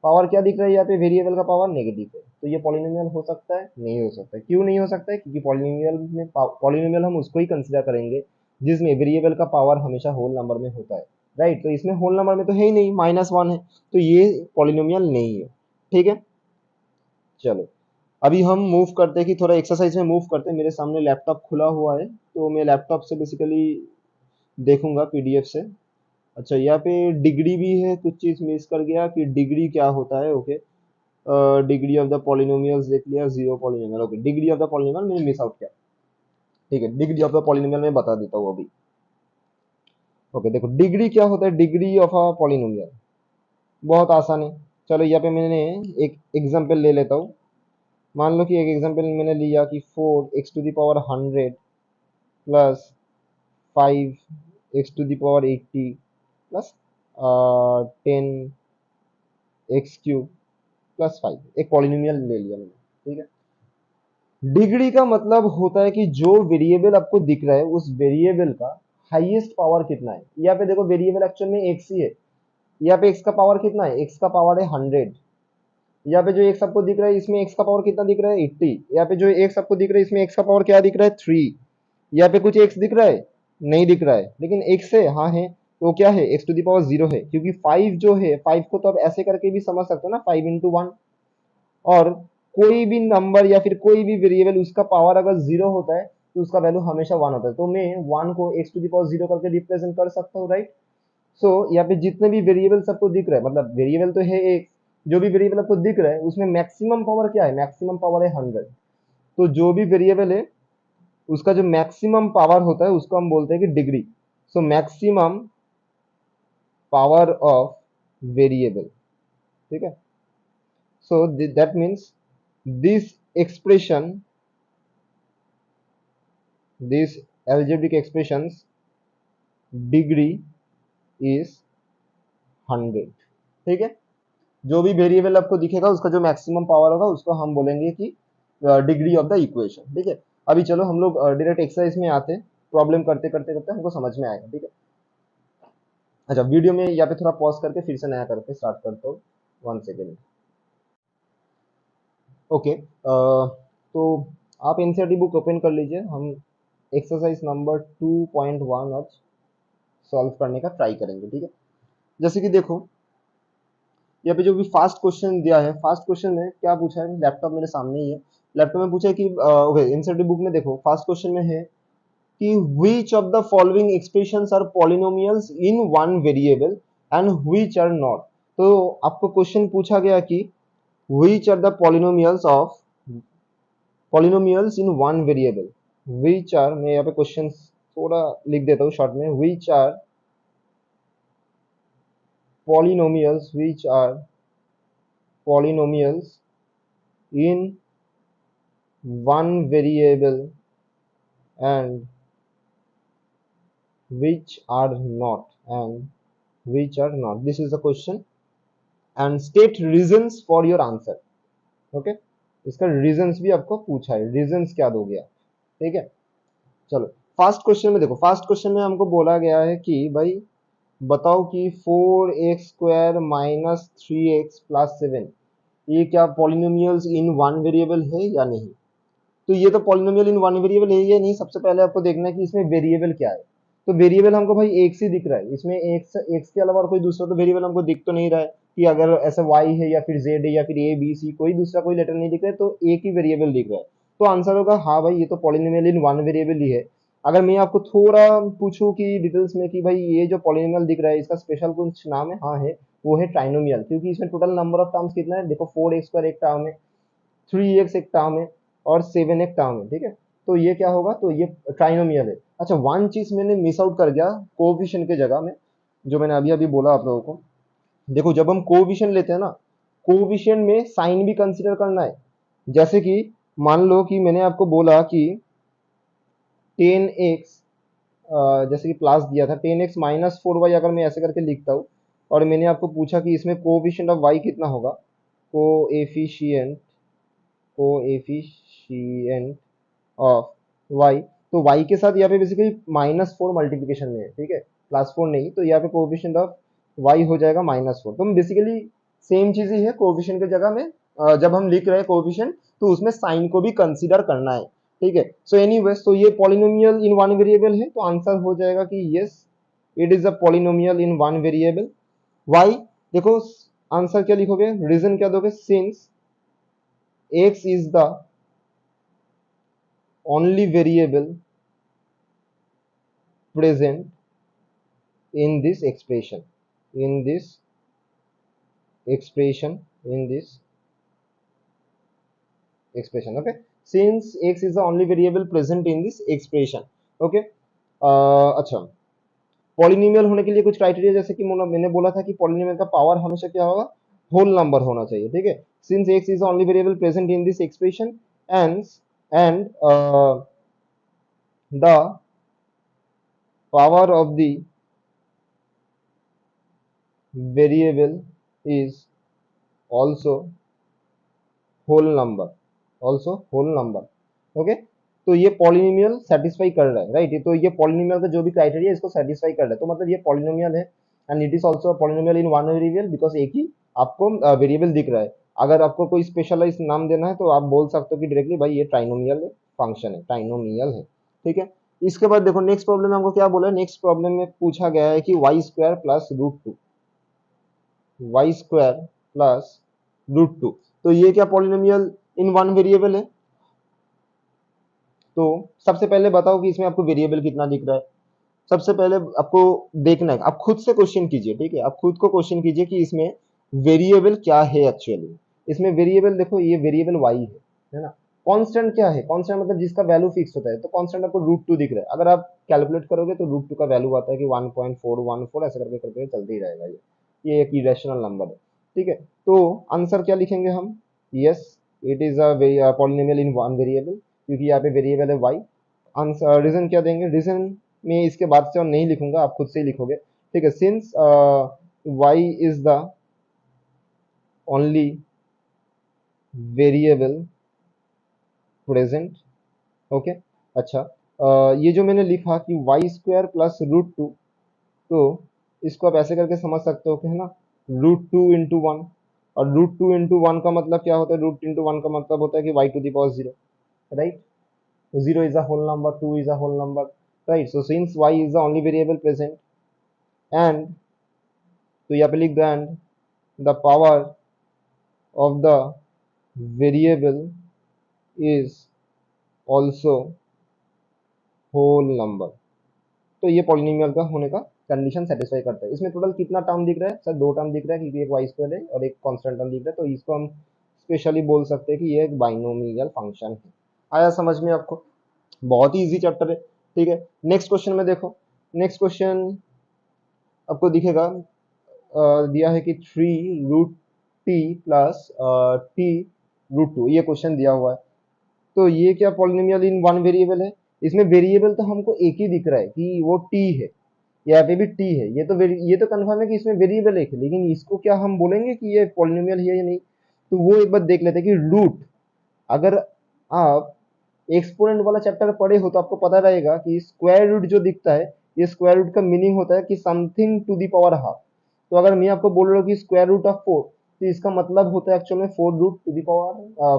पावर क्या दिख रहा है यहाँ पे? वेरिएबल का पावर नेगेटिव है। तो ये पॉलिनोमियल हो सकता है? नहीं हो सकता। क्यों नहीं हो सकता है? क्योंकि पॉलिनोमियल हम उसको ही कंसिडर करेंगे जिसमें वेरिएबल का पावर हमेशा होल नंबर में होता है, राइट। तो इसमें होल नंबर में तो है ही नहीं, -1 है, तो ये पॉलिनोमियल नहीं है, ठीक है। चलो, अभी हम मूव करते हैं कि थोड़ा एक्सरसाइज में मूव करते हैं। मेरे सामने लैपटॉप खुला हुआ है, तो मैं लैपटॉप से बेसिकली देखूंगा पीडीएफ से। अच्छा, यहाँ पे डिग्री भी है, कुछ चीज मिस कर गया कि डिग्री क्या होता है। Okay, degree of the polynomials देख लिया, zero polynomial. Okay, degree of the polynomial मैंने मिस आउट किया, ठीक है। डिग्री ऑफ द पॉलिनोमियल मैं बता देता हूँ अभी। ओके, देखो डिग्री क्या होता है। डिग्री ऑफ अ पॉलिनोमियल बहुत आसान है। चलो यहाँ पे मैंने एक एग्जांपल ले लेता हूँ। मान लो कि एक एग्जांपल मैंने लिया कि 4 x⁻100 plus 5 x⁻80 plus 10 x³ plus 5, एक पॉलिनोमियल ले लिया मैंने, ठीक है। डिग्री का मतलब होता है कि जो वेरिएबल आपको दिख रहा है उस वेरिएबल का हाईएस्ट पावर कितना है। यहाँ पे देखो वेरिएबल एक्चुअल में एक्स ही है। यहाँ पे एक्स का पावर कितना है? एक्स का पावर है 100। यहाँ पे जो एक्स आपको दिख रहा है इसमें एक्स का पावर कितना दिख रहा है? 80। यहाँ पे जो एक्स आपको दिख रहा है इसमें एक्स का पावर क्या दिख रहा है? 3। यहाँ पे कुछ एक्स दिख रहा है? नहीं दिख रहा है, लेकिन एक्स है, हाँ है। तो क्या है? x⁻0 है, क्योंकि 5 जो है, 5 को तो आप ऐसे करके भी समझ सकते हो ना, 5 × 1। और कोई भी नंबर या फिर कोई भी वेरिएबल उसका पावर अगर जीरो होता है तो उसका वैल्यू हमेशा 1 होता है। तो मैं 1 को x⁻0 करके रिप्रेजेंट कर सकता हूँ, राइट। सो यहाँ पे जितने भी वेरिएबल सबको दिख रहा है, मतलब वेरिएबल तो है एक, जो भी वेरिएबल आपको दिख रहा है उसमें मैक्सिमम पावर क्या है? मैक्सिमम पावर है 100। तो जो भी वेरिएबल है उसका जो मैक्सिमम पावर होता है उसको हम बोलते हैं कि degree. So maximum power of variable, ठीक है। सो that means this expression, this algebraic expressions degree is 100, ठीक है। जो भी वेरिएबल आपको दिखेगा उसका जो मैक्सिमम पावर होगा उसको हम बोलेंगे कि डिग्री ऑफ द इक्वेशन, ठीक है। अभी चलो हम लोग डायरेक्ट एक्सरसाइज में आते हैं। प्रॉब्लम करते करते करते हमको समझ में आएगा, ठीक है। अच्छा, वीडियो में यहाँ पे थोड़ा पॉज करके फिर से नया करके स्टार्ट करता हूँ। 1 सेकेंड। ओके, तो आप एनसीईआरटी बुक ओपन कर लीजिए। हम एक्सरसाइज नंबर 2.1 आज सॉल्व करने का ट्राई करेंगे, ठीक है। जैसे कि देखो यहाँ पे जो भी फास्ट क्वेश्चन दिया है, फास्ट क्वेश्चन में क्या पूछा है, लैपटॉप मेरे सामने ही है। लैपटॉप में पूछा है कि ओके, एनसीईआरटी बुक में देखो फास्ट क्वेश्चन में है कि which of the following expressions are polynomials in one variable and which are not। तो आपको क्वेश्चन पूछा गया कि which are the polynomials in one variable, which are, मैं यहाँ पे क्वेश्चन थोड़ा लिख देता हूँ शॉर्ट में, which are polynomials in one variable and which are not, this is the question, and state reasons for your answer, okay। इसका reasons भी आपको पूछा है, रीजंस क्या दोगे आप, ठीक है। चलो फर्स्ट क्वेश्चन में देखो, फर्स्ट क्वेश्चन में हमको बोला गया है कि भाई बताओ कि 4x² माइनस 3x प्लस 7 ये क्या पॉलिनोमियल्स इन वन वेरिएबल है या नहीं। तो ये तो पॉलिनोमियल इन वन वेरिएबल है या नहीं, सबसे पहले आपको देखना है कि इसमें वेरिएबल क्या है। तो वेरिएबल हमको भाई एक्स ही दिख रहा है, इसमें एक्स के अलावा और कोई दूसरा तो वेरिएबल हमको दिख तो नहीं रहा है कि अगर ऐसा वाई है या फिर जेड है या फिर ए बी सी, कोई दूसरा कोई लेटर नहीं दिख रहा है, तो एक ही वेरिएबल दिख रहा है। तो आंसर होगा हाँ भाई ये तो पॉलिनोमियल इन वन वेरिएबल ही है। अगर मैं आपको थोड़ा पूछूं कि डिटेल्स में कि भाई ये जो पॉलिनोमियल दिख रहा है इसका स्पेशल कुछ नाम है, हाँ है, वो है ट्राइनोमियल, क्योंकि इसमें टोटल नंबर ऑफ टर्म्स कितना है देखो, 4x² एक टर्म है, 3x एक टर्म है और 7 एक टर्म है, ठीक है। तो ये क्या होगा, तो ये ट्राइनोमियल है। अच्छा वन चीज मैंने मिस आउट कर गया कोएफिशिएंट के जगह में, जो मैंने अभी अभी बोला आप लोगों को। देखो जब हम कोएफिशिएंट लेते हैं ना, कोएफिशिएंट में साइन भी कंसीडर करना है। जैसे कि मान लो कि मैंने आपको बोला कि 10x, जैसे कि प्लस दिया था 10x माइनस 4y, अगर मैं ऐसे करके लिखता हूँ और मैंने आपको पूछा कि इसमें कोएफिशिएंट ऑफ y कितना होगा, कोएफिशिएंट कोएफिशिएंट ऑफ y, तो y के साथ यहाँ पे बेसिकली -4 मल्टीप्लीकेशन में है, ठीक है, +4 नहीं, तो यहाँ पे कोएफिशिएंट ऑफ y हो जाएगा -4। तो बेसिकली सेम चीज ही है, कोएफिशिएंट की जगह में जब हम लिख रहे हैं कोएफिशिएंट तो उसमें साइन को भी कंसीडर करना है, ठीक है। सो एनीवेज, तो ये पॉलिनोमियल इन वन वेरिएबल है, तो आंसर हो जाएगा कि yes it is a polynomial in one variable. Why देखो आंसर क्या लिखोगे, रीजन क्या दोगे, since x is the only variable present in this expression, in this expression, in this expression, okay, since x is the only variable present in this expression, okay। अच्छा polynomial होने के लिए कुछ criteria, जैसे कि मैंने बोला था कि पॉलिनोमियल का पावर हमेशा क्या होगा, होल नंबर होना चाहिए, ठीक है। Since x is only variable present in this expression and the power of the variable is also whole number, okay. तो ये पॉलिनोमियल सेटिस्फाई कर रहा है, राइट, तो ये पॉलिनोमियल का जो भी क्राइटेरिया इसको सेटिस्फाई कर रहा है, तो मतलब ये पॉलिनोमियल है and it is also polynomial in one variable because एक ही आपको वेरिएबल दिख रहा है। अगर आपको कोई स्पेशलाइज नाम देना है तो आप बोल सकते हो कि डायरेक्टली भाई ये ट्राइनोमियल फंक्शन है, ट्राइनोमियल है, ठीक है। इसके बाद देखो नेक्स्ट प्रॉब्लम में हमको क्या बोला है, नेक्स्ट प्रॉब्लम में पूछा गया है कि y² प्लस √2, y² प्लस √2, तो ये क्या पॉलिनोमियल इन वन वेरिएबल है। तो सबसे पहले बताओ कि इसमें आपको वेरिएबल कितना दिख रहा है। सबसे पहले आपको देखना है, आप खुद से क्वेश्चन कीजिए, ठीक है, आप खुद को क्वेश्चन कीजिए कि इसमें वेरिएबल क्या है एक्चुअली। इसमें वेरिएबल देखो, ये वेरिएबल y है ना। कांस्टेंट क्या है, कांस्टेंट मतलब जिसका वैल्यू फिक्स होता है, तो कांस्टेंट आपको √2 दिख रहा है। अगर आप कैलकुलेट करोगे तो √2 का वैल्यू आता है कि 1.414, ऐसा करके करके चलते ही रहेगा ये एक इरेशनल नंबर है, ठीक है। तो आंसर क्या लिखेंगे हम, yes it is a polynomial in one variable, क्योंकि यहाँ पे वेरिएबल है y। आंसर रीजन क्या देंगे, रीजन में इसके बाद से और नहीं लिखूंगा, आप खुद से ही लिखोगे, ठीक है। Since y is the only variable present, okay. अच्छा ये जो मैंने लिखा कि y² प्लस √2, तो इसको आप ऐसे करके समझ सकते हो कि है ना, √2 इंटू वन, और √2 इंटू वन का मतलब क्या होता है, रूट इंटू वन का मतलब होता है कि y⁻0, right. Zero is a whole number, two is a whole number, right? So since y is the only variable present, and तो यहाँ पे लिख दो and the power of the variable is also whole number, तो ये polynomial का होने का कंडीशन सेटिस्फाई करता है। इसमें टोटल कितना टर्म दिख रहा है सर, दो टर्म दिख रहा है, क्योंकि एक y² है और एक कांस्टेंट टर्म दिख रहा है, तो इसको हम स्पेशली बोल सकते हैं कि ये एक बाइनोमियल फंक्शन है। आया समझ में आपको, बहुत ही इजी चैप्टर है, ठीक है। नेक्स्ट क्वेश्चन में देखो, नेक्स्ट क्वेश्चन आपको दिखेगा दिया है कि 3√t प्लस t√2, ये क्वेश्चन दिया हुआ है। तो ये क्या पॉलिनोमियल इन वन वेरिएबल है। इसमें वेरिएबल तो हमको एक ही दिख रहा है कि वो t है, यहाँ पे भी t है, ये तो कंफर्म है कि इसमें वेरिएबल एक है, लेकिन इसको क्या हम बोलेंगे कि ये पॉलिनोमियल है या नहीं। तो वो एक बार देख लेते हैं कि रूट अगर आप एक्सपोनेंट वाला चैप्टर पढ़े हो तो आपको पता रहेगा कि स्क्वायर रूट जो दिखता है, ये स्क्वायर रूट का मीनिंग होता है कि something to the power half. तो अगर मैं आपको बोल रहा हूँ कि स्क्वायर रूट ऑफ 4, तो इसका मतलब होता है एक्चुअल में 4 root to the power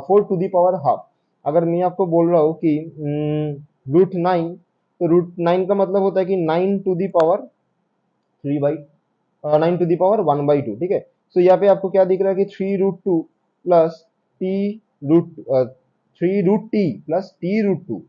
4 to the power half. अगर मैं आपको बोल रहा हूँ कि √9, तो √9 का मतलब होता है कि 9 टू दी पावर 3 बाई 9 टू दी पावर 1/2, ठीक है। सो यहाँ पे आपको क्या दिख रहा है कि 3√2 plus T root 3√t plus t√2।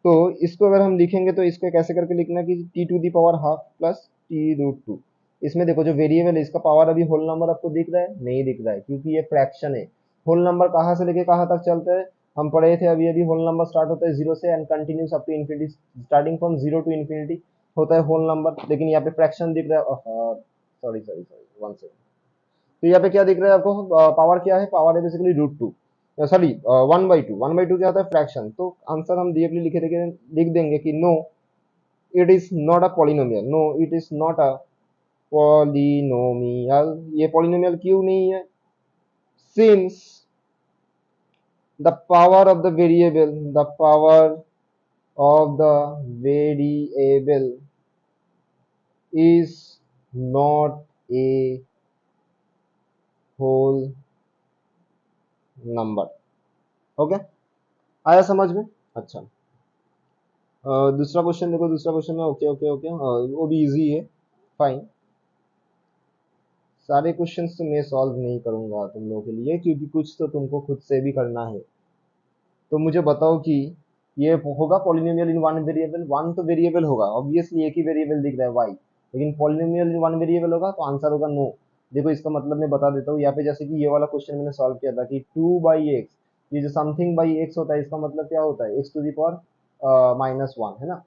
तो इसको अगर हम लिखेंगे तो इसको कैसे करके लिखना है कि t to the power half plus t√2। इसमें देखो जो वेरिएबल है इसका पावर अभी होल नंबर आपको दिख रहा है, नहीं दिख रहा है, क्योंकि ये फ्रैक्शन है। होल नंबर कहाँ से लेके कहाँ तक चलता है, हम पढ़े थे अभी अभी। होल नंबर स्टार्ट होता है जीरो से and continuous up to infinity, starting from zero to infinity होता है होल नंबर। लेकिन यहाँ पे फ्रैक्शन दिख रहा है, सॉरी सॉरी सॉरी, 1 सेकंड। तो यहाँ पे क्या दिख रहा है आपको, पावर क्या है, पावर है बेसिकली √2, सॉरी 1/2। 1/2 क्या होता है, फ्रैक्शन। तो आंसर हम डायरेक्टली लिख देंगे कि no, it is not a polynomial. No, it is not a polynomial. ये पॉलिनोमियल क्यों नहीं है, since the power of the variable, the power of the variable is not a whole number। Okay, आया समझ में? अच्छा, दूसरा क्वेश्चन देखो। दूसरा क्वेश्चन में ओके ओके ओके, वो भी इजी है, फाइन। सारे क्वेश्चंस तो मैं सॉल्व नहीं करूंगा तुम लोगों के लिए, क्योंकि कुछ तो तुमको खुद से भी करना है। तो मुझे बताओ कि ये होगा polynomial in one variable? One तो वेरिएबल होगा, ऑब्वियसली एक ही वेरिएबल दिख रहा है वाई, लेकिन पॉलिनोमियल इन वन वेरिएबल होगा तो आंसर होगा नो। देखो इसका मतलब मैं बता देता हूँ यहाँ पे। जैसे कि ये वाला क्वेश्चन मैंने सॉल्व किया था कि 2/x, ये जो समथिंग बाई एक्स होता है, इसका मतलब क्या होता है, एक्स टू दी पावर -1, है ना।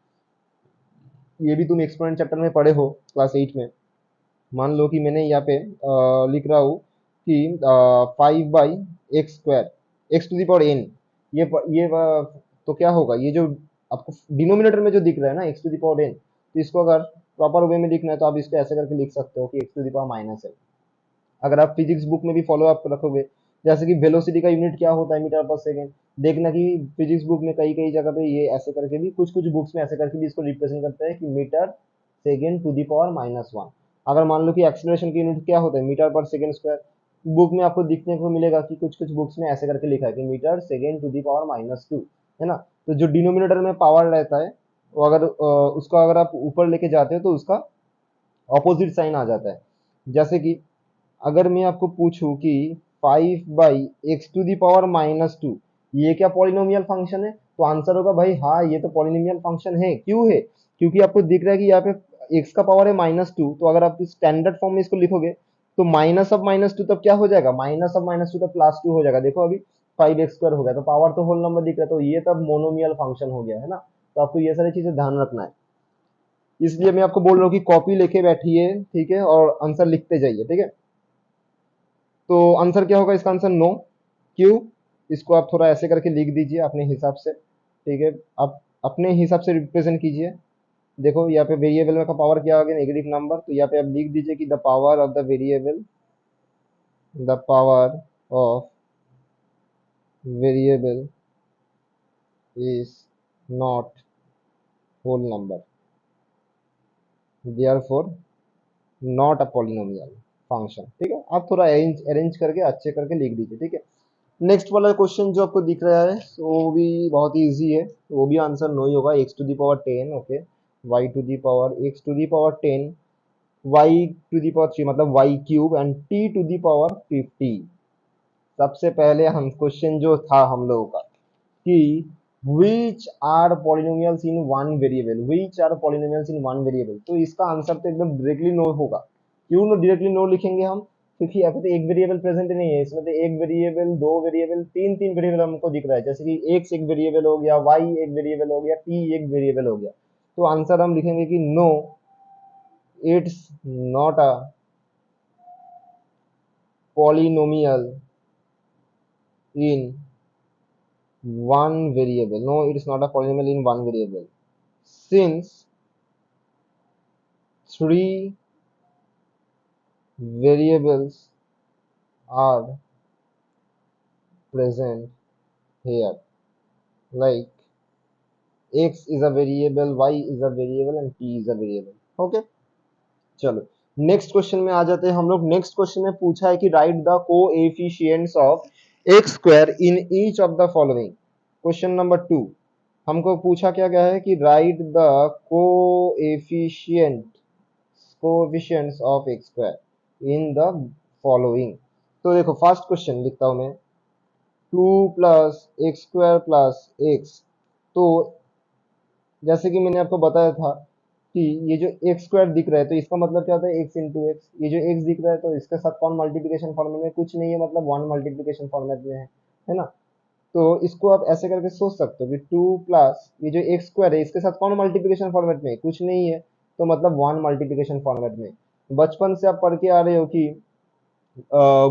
ये भी तुम एक्सपोनेंट चैप्टर में पढ़े हो क्लास 8 में। मान लो कि मैंने यहाँ पे लिख रहा हूँ कि 5/x², x to the power n। तो क्या होगा, ये जो आपको डिनोमिनेटर में जो दिख रहा है ना, x to the power n, तो इसको अगर प्रॉपर वे में लिखना है तो आप इसको ऐसे करके लिख सकते हो कि x to the power -n। अगर आप फिजिक्स बुक में भी फॉलो अप रखोगे, जैसे कि वेलोसिटी का यूनिट क्या होता है, मीटर पर सेकेंड, देखना कि फिजिक्स बुक में कई कई जगह पे ये ऐसे करके भी, कुछ कुछ बुक्स में ऐसे करके भी इसको रिप्रेजेंट करते हैं कि metre second to the power -1। अगर मान लो कि एक्सीलरेशन की यूनिट क्या होता है, मीटर पर सेकेंड स्क्वायर, बुक में आपको दिखने को मिलेगा कि कुछ कुछ बुक्स में ऐसे करके लिखा है कि metre second to the power -2, है ना। तो जो डिनोमिनेटर में पावर रहता है, वो अगर उसको अगर आप ऊपर लेके जाते हो तो उसका ऑपोजिट साइन आ जाता है। जैसे कि अगर मैं आपको पूछूं कि 5/x⁻², ये क्या पॉलिनोमियल फंक्शन है, तो आंसर होगा भाई हाँ, ये तो पॉलिनोमियल फंक्शन है। क्यों है, क्योंकि आपको दिख रहा है कि यहाँ पे x का पावर है -2, तो अगर आप स्टैंडर्ड फॉर्म में इसको लिखोगे तो -2 तब क्या हो जाएगा, -2 तब +2 हो जाएगा। देखो अभी 5x² हो गया, तो पावर तो होल नंबर दिख रहा है, तो ये तब मोनोमियल फंक्शन हो गया, है ना। तो आपको ये सारी चीजें ध्यान रखना है। इसलिए मैं आपको बोल रहा हूँ कि कॉपी लेके बैठिए, ठीक है, और आंसर लिखते जाइए, ठीक है। तो आंसर क्या होगा इसका, आंसर नो। क्यों, इसको आप थोड़ा ऐसे करके लिख दीजिए अपने हिसाब से, ठीक है। आप अपने हिसाब से रिप्रेजेंट कीजिए। देखो यहाँ पे वेरिएबल में का पावर क्या आ गया, नेगेटिव नंबर, तो यहाँ पे आप लिख दीजिए कि the power of the variable, the power of variable is not whole number, therefore not a polynomial function, ठीक है। आप थोड़ा अरेंज अरेंज करके अच्छे करके लिख दीजिए, ठीक है। नेक्स्ट वाला क्वेश्चन जो आपको दिख रहा है, वो भी बहुत ही इजी है, वो भी आंसर नो ही होगा। x⁻10, ओके, y⁻10, y⁻3 मतलब y³ एंड t⁻50। सबसे पहले हम क्वेश्चन जो था हम लोगों का कि which are polynomials in one variable, which are polynomials in one variable, तो इसका आंसर तो एकदम डायरेक्टली नो होगा। क्यों नो डायरेक्टली नो लिखेंगे हम, क्योंकि यहाँ पे तो एक वेरिएबल प्रेजेंट नहीं है। इसमें तो एक वेरिएबल, दो वेरिएबल, तीन तीन वेरिएबल हमको दिख रहा है। जैसे कि एक्स एक वेरिएबल हो गया, वाई एक वेरिएबल हो गया, टी एक वेरिएबल हो गया। तो आंसर हम लिखेंगे कि no, it's not a polynomial in one variable. No, it is not a polynomial in one variable. Since three variables are present here, like x is a variable, y is a variable and t is a variable. Okay, चलो next question में आ जाते हैं हम लोग। Next question में पूछा है कि right the coefficients of x square in each of the following. Question number 2 हमको पूछा क्या गया है कि right the coefficients of x square in the following. तो देखो फर्स्ट क्वेश्चन लिखता हूं मैं, 2 plus x square plus x. तो जैसे कि मैंने आपको बताया था कि ये जो एक्स स्क्वायर दिख रहा है तो इसका मतलब क्या होता है एक्स इंटू एक्स। ये जो एक्स दिख रहा है तो इसके साथ कौन मल्टीप्लिकेशन फॉर्मेट में, कुछ नहीं है, मतलब वन मल्टीप्लिकेशन फॉर्मेट में है ना। तो इसको आप ऐसे करके सोच सकते हो कि 2 प्लस ये जो एक्स स्क्वायर है इसके साथ कौन मल्टीप्लिकेशन फॉर्मेट में, कुछ नहीं है, तो मतलब वन मल्टीप्लिकेशन फॉर्मेट में। बचपन से आप पढ़ के आ रहे हो कि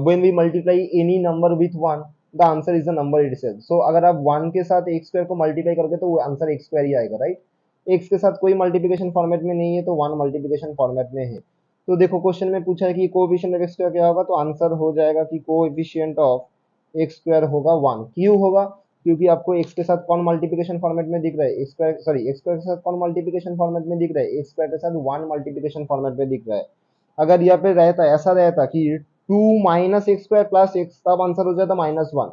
when we multiply any number with 1 the answer is the number itself. So अगर आप 1 के साथ x स्क्वायर को मल्टीप्लाई करोगे तो वो आंसर x स्क्वायर ही आएगा, राइट। x के साथ कोई मल्टीप्लिकेशन फॉर्मेट में नहीं है तो 1 मल्टीप्लिकेशन फॉर्मेट में है। तो देखो क्वेश्चन में पूछा है कि कोएफिशिएंट ऑफ x स्क्वायर क्या होगा, तो आंसर हो जाएगा कि कोएफिशिएंट ऑफ x स्क्वायर होगा 1। क्यों होगा, क्योंकि आपको x के साथ कौन मल्टीप्लिकेशन फॉर्मेट में दिख रहा है, x square sorry x square के साथ कौन मल्टीप्लिकेशन फॉर्मेट में दिख रहा है, x स्क्वायर के साथ 1 मल्टीप्लिकेशन फॉर्मेट में दिख रहा है। अगर यहाँ पे रहता ऐसा रहता कि 2 minus x square plus x, तब आंसर हो जाता -1,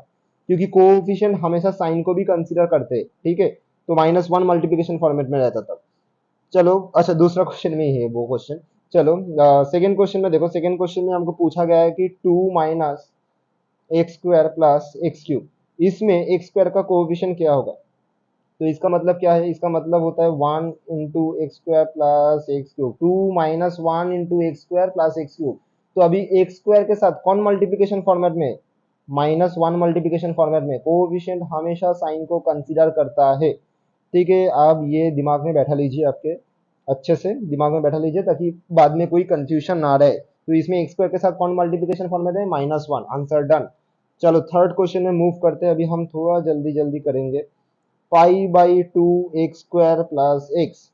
क्योंकि कोएफिशिएंट हमेशा साइन को भी कंसीडर करते हैं, ठीक है। तो -1 मल्टीप्लिकेशन फॉर्मेट में रहता तब। चलो अच्छा दूसरा क्वेश्चन में ही है वो क्वेश्चन। चलो सेकंड क्वेश्चन में देखो, सेकंड क्वेश्चन में हमको पूछा गया है कि 2 minus x square plus x cube, इसमें एक्स स्क्वायर का कोएफिशिएंट क्या होगा। तो इसका मतलब क्या है, इसका मतलब होता है 1 into x square plus x cube, 2 minus 1 into x square plus x cube. तो अभी एक्स स्क्वायर के साथ कौन मल्टीप्लिकेशन फॉर्मेट में, -1 मल्टीप्लिकेशन फॉर्मेट में। कोएफिशिएंट हमेशा साइन को कंसीडर करता है, ठीक है। आप ये दिमाग में बैठा लीजिए, आपके अच्छे से दिमाग में बैठा लीजिए ताकि बाद में कोई कंफ्यूजन ना रहे। तो इसमें एक्स स्क्वायर के साथ कौन मल्टीप्लिकेशन फॉर्मेट है, -1, आंसर डन। चलो थर्ड क्वेश्चन में मूव करते हैं, अभी हम थोड़ा जल्दी जल्दी करेंगे। Pi by 2 x square plus x,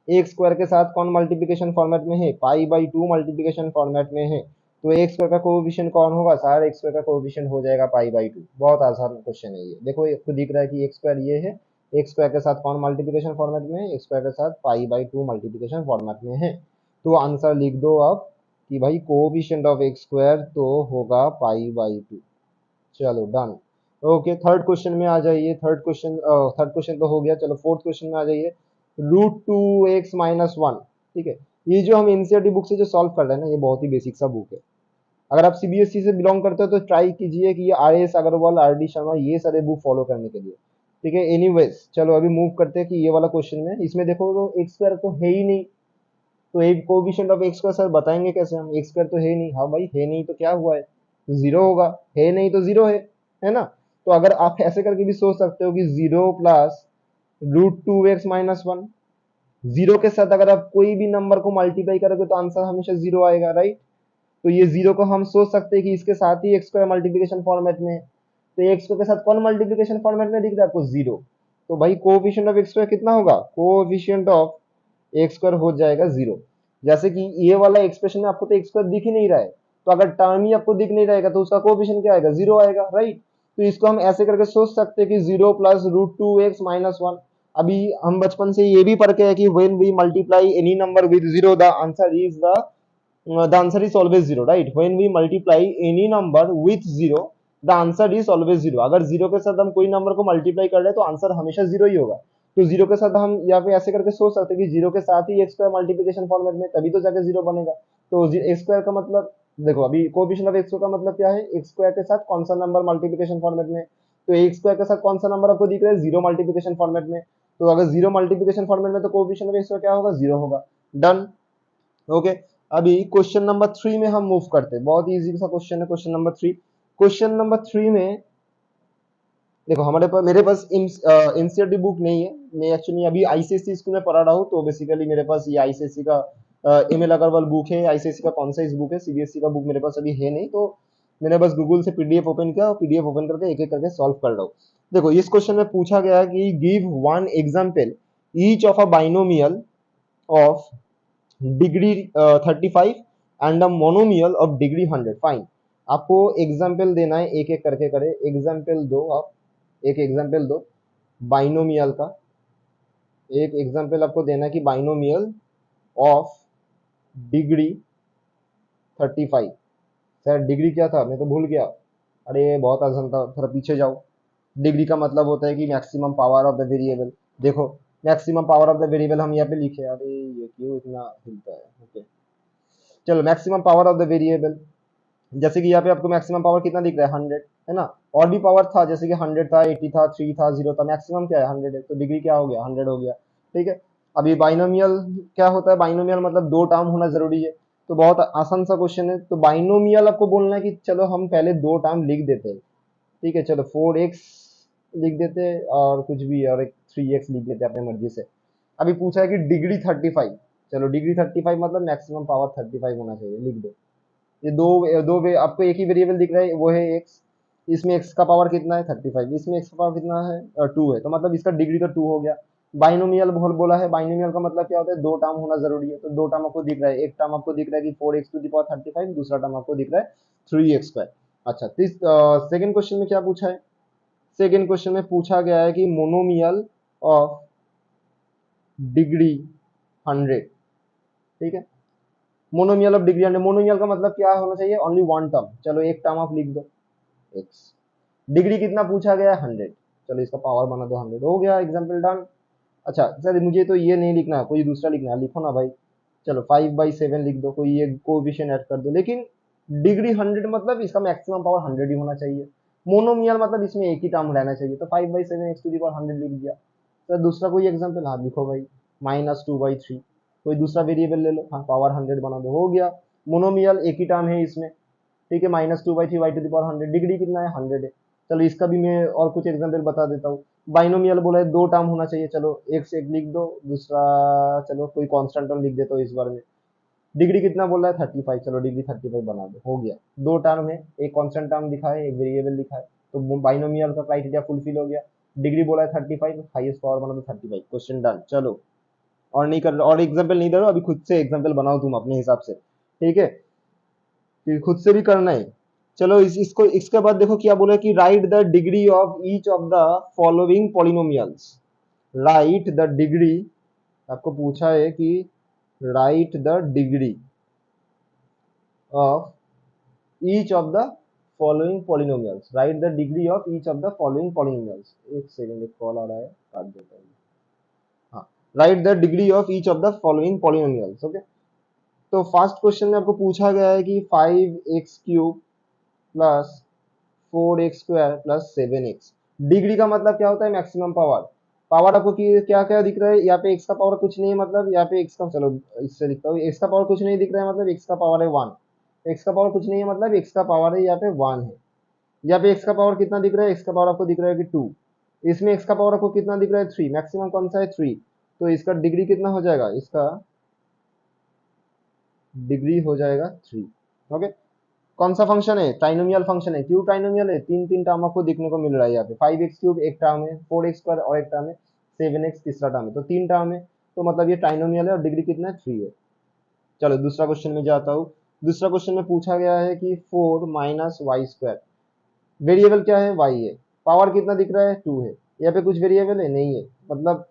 x square के साथ कौन मल्टीप्लिकेशन फॉर्मेट में है, पाई बाई 2 मल्टीप्लिकेशन फॉर्मेट में है। तो एक्स स्क्वायर का कोएफिशिएंट कौन होगा, सारा एक्स स्क्वायर का कोएफिशिएंट हो जाएगा पाई बाई 2। बहुत आसान क्वेश्चन है ये। देखो आपको दिख रहा है कि एक्स स्क्वायर ये है, एक्स स्क्वायर के साथ कौन मल्टीप्लिकेशन फॉर्मेट में है, एक्स स्क्वायर के साथ पाई बाई 2 मल्टीप्लिकेशन फॉर्मेट में है। तो आंसर लिख दो आप कि भाई कोएफिशिएंट ऑफ एक्स स्क्वायर तो होगा पाई बाई 2। चलो डन। ओके थर्ड क्वेश्चन में आ जाइए। थर्ड क्वेश्चन तो हो गया। चलो फोर्थ क्वेश्चन में आ जाइए। √2x-1, ठीक है। ये जो हम एनसीईआरटी बुक से जो सॉल्व कर रहे हैं ना, ये बहुत ही बेसिक सा बुक है। अगर आप सीबीएसई से बिलोंग करते हो तो ट्राई कीजिए कि ये आर.एस. अग्रवाल, आर.डी. शर्मा, ये सारे बुक फॉलो करने के लिए, ठीक है। एनीवेज चलो अभी मूव करते हैं कि ये वाला क्वेश्चन में, इसमें देखो तो एक्स स्क्वायर तो है ही नहीं, तो एक coefficient of x square sir बताएंगे कैसे हम, एक्स स्क्वायर तो है नहीं। हाँ भाई है नहीं तो क्या हुआ है, जीरो होगा, है नहीं तो जीरो है ना। तो अगर आप ऐसे करके भी सोच सकते हो कि 0 प्लस √2x-1, जीरो के साथ अगर आप कोई भी नंबर को मल्टीप्लाई करोगे तो आंसर हमेशा जीरो आएगा, राइट। तो ये जीरो को हम सोच सकते हैं कि इसके साथ ही एक्स स्क्वायर मल्टीप्लिकेशन फॉर्मेट में है। तो एक्स के साथ कौन मल्टीप्लिकेशन फॉर्मेट में दिख रहा है आपको, जीरो। तो भाई कोएफिशिएंट ऑफ एक्स स्क्वायर कितना होगा, कोएफिशिएंट ऑफ एक्स स्क्वायर हो जाएगा जीरो। जैसे कि ये वाला एक्सप्रेशन में आपको तो एक्स स्क्वायर दिख ही नहीं रहा है, तो अगर टर्म ही आपको दिख नहीं रहेगा तो उसका कोएफिशिएंट क्या आएगा, जीरो आएगा, राइट। तो इसको हम ऐसे करके सोच सकते हैं कि 0 प्लस √2x-1। अभी हम बचपन से ये भी पढ़ के है कि when we multiply any number with zero the answer is always zero, right. When we multiply any number with zero the answer is always zero. अगर जीरो के साथ हम कोई नंबर को मल्टीप्लाई कर रहे हैं तो आंसर हमेशा जीरो ही होगा। तो जीरो के साथ हम यहाँ पे ऐसे करके सोच सकते हैं कि जीरो के साथ ही एक्स स्क्वायर मल्टीप्लिकेशन फॉर्मेट में, तभी तो जाके जीरो बनेगा। तो एक्स स्क्वायर का मतलब देखो, अभी कोएफिशिएंट ऑफ एक्स का मतलब क्या है, एक्स स्क्वायर के साथ कौन सा नंबर मल्टीप्लिकेशन फॉर्मेट में। तो एक्स स्क्वायर के साथ कौन सा नंबर आपको दिख रहा है, जीरो मल्टीप्लिकेशन फॉर्मेट में। तो अगर जीरो मल्टीप्लिकेशन फॉर्मेट में तो कोएफिशिएंट ऑफ एक्स क्या होगा, जीरो होगा। डन। ओके अभी क्वेश्चन नंबर 3 में हम मूव करते हैं। बहुत इजी सा क्वेश्चन है क्वेश्चन नंबर 3। क्वेश्चन नंबर 3 में देखो हमारे पास, मेरे पास एनसीईआरटी बुक नहीं है। मैं एक्चुअली अभी आईसीएसई स्कूल में पढ़ा रहा हूँ, तो बेसिकली मेरे पास ये आईसीएसई का एमएल अग्रवाल बुक है। आईसीएसई का कौन सा इस बुक है, सीबीएसई का बुक मेरे पास अभी है नहीं। तो मैंने बस गूगल से पीडीएफ ओपन किया और पीडीएफ ओपन करके एक एक करके सॉल्व कर रहा हूँ। देखो इस क्वेश्चन में पूछा गया है कि give one example each of a binomial of degree 35 and a monomial of degree 100, fine. आपको एग्जाम्पल देना है, एक एक करके करे। एग्जाम्पल दो आप एक एग्जाम्पल दो बाइनोमियल का, एक एग्जाम्पल आपको देना है कि binomial of degree 35। Sir degree क्या था, मैं तो भूल गया। अरे बहुत आसान था, थोड़ा पीछे जाओ। डिग्री का मतलब होता है कि maximum power of the variable. देखो maximum power of the variable हम यहाँ पे लिखे, अरे ये क्यों इतना हिलता है। ओके चलो, maximum power of the variable, जैसे कि यहाँ पे आपको मैक्सिमम पावर कितना दिख रहा है, 100 है ना। और भी पावर था, जैसे कि 100 था, 80 था, 3 था, 0 था, मैक्सिमम क्या है 100 है, तो डिग्री क्या हो गया 100 हो गया। ठीक है, अभी बाइनोमियल क्या होता है, बाइनोमियल मतलब दो टर्म होना जरूरी है। तो बहुत आसान सा क्वेश्चन है, तो बाइनोमियल आपको बोलना है कि चलो हम पहले दो टर्म लिख देते हैं। ठीक है, चलो 4x लिख देते हैं और कुछ भी, और एक 3x लिख देते हैं अपने मर्जी से। अभी पूछा है कि डिग्री 35, चलो डिग्री 35 मतलब मैक्सिमम पावर 35 होना चाहिए, लिख दो। ये आपको एक ही वेरिएबल दिख रहा है, वो है एक्स। इसमें एक्स का पावर कितना है 35, इसमें एक्स का पावर कितना है 2 है, तो मतलब इसका डिग्री तो 2 हो गया। बाइनोमियल बोला है, बाइनोमियल का मतलब क्या होता है, दो टर्म होना जरूरी है। तो दो टर्म आपको दिख रहा है, एक टर्म आपको दिख रहा है कि 4x⁵, दूसरा टर्म आपको दिख रहा है 3x²। अच्छा, सेकंड क्वेश्चन में क्या पूछा है, सेकंड क्वेश्चन में पूछा गया है कि मोनोमियल ऑफ डिग्री 100। ठीक है, मोनोमियल ऑफ डिग्री 100, मोनोमियल का मतलब क्या होना चाहिए, ओनली वन टर्म। चलो एक टर्म आप लिख दो एक्स, डिग्री कितना पूछा गया है 100, चलो इसका पावर बना दो 100, हो गया, एग्जाम्पल डन। अच्छा सर मुझे तो ये नहीं लिखना है, कोई दूसरा लिखना है, लिखो ना भाई। चलो 5/7 लिख दो, कोई ये कोएफिशिएंट ऐड कर दो, लेकिन डिग्री 100 मतलब इसका मैक्सिमम पावर 100 ही होना चाहिए। मोनोमियल मतलब इसमें एक ही टर्म रहना चाहिए, तो 5/7 x⁻100 लिख दिया। सर दूसरा कोई एग्जाम्पल, हाँ लिखो भाई, -2/3, कोई दूसरा वेरिएबल ले लो, हाँ पावर 100 बना दो, हो गया। मोनोमियल एक ही टर्म है इसमें। ठीक है, -2/3 y⁻100, डिग्री कितना है 100 है। चलो इसका भी मैं और कुछ एग्जाम्पल बता देता हूँ। बाइनोमियल बोला है दो टर्म होना चाहिए, चलो एक से एक लिख दो, दूसरा चलो कोई कांस्टेंट टर्म लिख देता हूँ इस बार में। डिग्री कितना बोल रहा है 35, चलो डिग्री 35 बना दो, हो गया। दो टर्म है, एक कांस्टेंट टर्म लिखा है, एक वेरिएबल लिखा है, तो बाइनोमियल का क्राइटेरिया फुलफिल हो गया। डिग्री बोला है 35, हाईएस्ट पावर बना दो 35, क्वेश्चन डन। चलो और नहीं कर, और एग्जाम्पल नहीं दे रहा, अभी खुद से एग्जाम्पल बनाओ तुम अपने हिसाब से। ठीक है, फिर खुद से भी करना है। चलो इसको, इसके बाद देखो क्या बोला कि right the degree of each of the following polynomials. Right the degree, आपको पूछा है कि right the degree of each of the following polynomials, right the degree of each of the following polynomials. एक सेकंड, एक call आ रहा है, काट देता हूँ। हाँ, right the degree of each of the following polynomials. Okay, तो फर्स्ट क्वेश्चन में आपको पूछा गया है कि 5x³ plus 4x² plus 7x। Degree का मतलब क्या होता है, मैक्सिमम पावर। पावर आपको क्या क्या दिख रहा है, यहाँ पे x का पावर कुछ नहीं है, मतलब यहाँ पे x का, चलो इससे लिखता हूँ, x का पावर कुछ नहीं दिख रहा है, मतलब x का पावर है 1। x का पावर कुछ नहीं है, मतलब x का पावर है यहाँ पे 1 है। यहाँ पे x का पावर कितना दिख रहा है, x का पावर आपको दिख रहा है कि 2। इसमें x का पावर आपको कितना दिख रहा है 3, मैक्सिमम कौन सा है 3, तो इसका डिग्री कितना हो जाएगा, इसका डिग्री हो जाएगा 3। ओके, कौन सा फंक्शन है, ट्राइनोमियल फंक्शन है। क्यों ट्राइनोमियल है, तीन तीन टर्म आपको देखने को मिल रहा है यहाँ पे, 5x³ एक टर्म है, 4x² और एक टर्म है, 7x तीसरा टर्म है, तो तीन टर्म है, तो मतलब ये ट्राइनोमियल है और डिग्री कितना है 3 है। चलो दूसरा क्वेश्चन में जाता हूँ। दूसरा क्वेश्चन में पूछा गया है कि 4 - y², वेरिएबल क्या है y है, पावर कितना दिख रहा है 2 है, यहाँ पे कुछ वेरिएबल है नहीं है, मतलब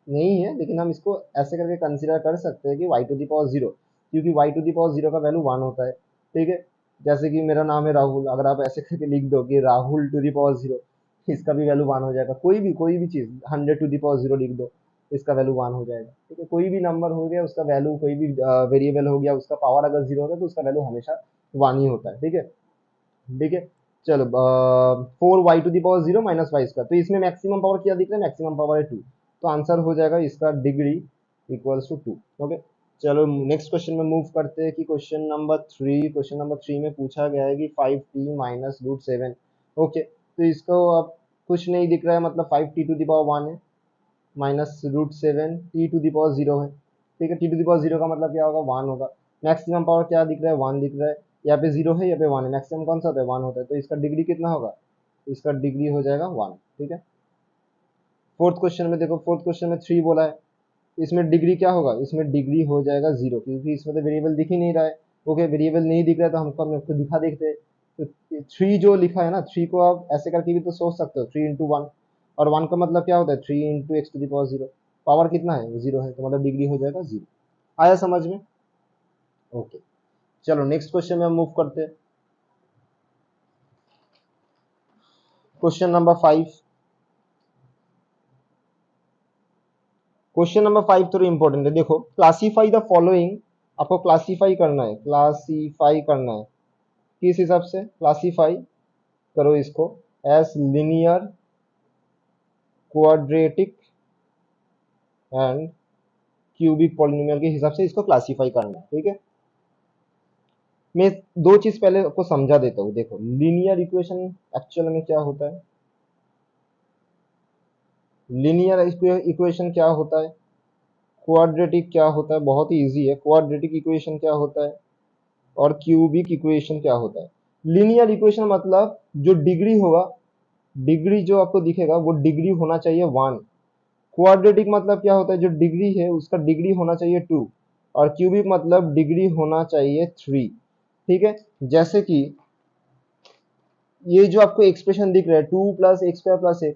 नहीं है, लेकिन हम इसको ऐसे करके कंसीडर कर सकते हैं कि y⁻0, क्योंकि y⁻0 का वैल्यू 1 होता है। ठीक है, जैसे कि मेरा नाम है राहुल, अगर आप ऐसे करके लिख दो कि राहुल⁻0, इसका भी वैल्यू 1 हो जाएगा। कोई भी चीज 100⁻0 लिख दो, इसका वैल्यू 1 हो जाएगा। ठीक है, कोई भी नंबर हो गया उसका वैल्यू, कोई भी वेरिएबल हो गया उसका पावर अगर 0 होगा तो उसका वैल्यू हमेशा 1 ही होता है। ठीक है, ठीक है, चलो 4y⁻0 - y², तो इसमें मैक्सिमम पावर क्या दिख रहा है, मैक्सिमम पावर है 2, तो आंसर हो जाएगा इसका डिग्री इक्वल्स टू 2। ओके, चलो नेक्स्ट क्वेश्चन में मूव करते हैं कि क्वेश्चन नंबर 3 में पूछा गया है कि 5t - √7। ओके, तो इसको अब कुछ नहीं दिख रहा है, मतलब 5t⁻1 है, -√7 t⁻0 है। ठीक है, t⁻0 का मतलब क्या होगा, 1 होगा। मैक्सिमम पावर क्या दिख रहा है, 1 दिख रहा है, यहाँ पे 0 है, यहाँ पे 1 है, मैक्सिमम कौन सा होता है 1 होता है, तो इसका डिग्री कितना होगा, इसका डिग्री हो जाएगा 1। ठीक है, फोर्थ क्वेश्चन में देखो, फोर्थ क्वेश्चन में 3 बोला है, इसमें डिग्री क्या होगा, इसमें डिग्री हो जाएगा 0, क्योंकि इसमें तो वेरिएबल दिख ही नहीं रहा है। ओके, वेरिएबल नहीं दिख रहा है तो हम आपको दिखा देखते हैं। तो 3 जो लिखा है ना, 3 को आप ऐसे करके भी तो सोच सकते हो, 3 × 1, और 1 का मतलब क्या होता है, 3 × x⁻0। पावर कितना है, 0 है, तो मतलब डिग्री हो जाएगा 0। आया समझ में? ओके, चलो नेक्स्ट क्वेश्चन में हम मूव करते हैं। Question number 5। क्वेश्चन नंबर 5 थोड़ा इंपॉर्टेंट है। देखो, क्लासीफाई द फॉलोइंग, आपको क्लासीफाई करना है, क्लासीफाई करना है। किस हिसाब से क्लासीफाई करो इसको? S linear, quadratic and cubic polynomial के हिसाब से इसको क्लासीफाई करना है, ठीक है। मैं दो चीज पहले आपको समझा देता हूँ। देखो, लीनियर इक्वेशन एक्चुअल में क्या होता है, लीनियर इक्वेशन क्या होता है, क्वाड्रेटिक क्या होता है, बहुत ही इजी है। क्वाड्रेटिक इक्वेशन क्या होता है और क्यूबिक इक्वेशन क्या होता है। लीनियर इक्वेशन मतलब जो डिग्री होगा, डिग्री जो आपको दिखेगा वो डिग्री होना चाहिए 1। क्वाड्रेटिक मतलब क्या होता है, जो डिग्री है उसका डिग्री होना चाहिए 2, और क्यूबिक मतलब डिग्री होना चाहिए 3, ठीक है। जैसे कि ये जो आपको एक्सप्रेशन दिख रहा है 2 + x² + x,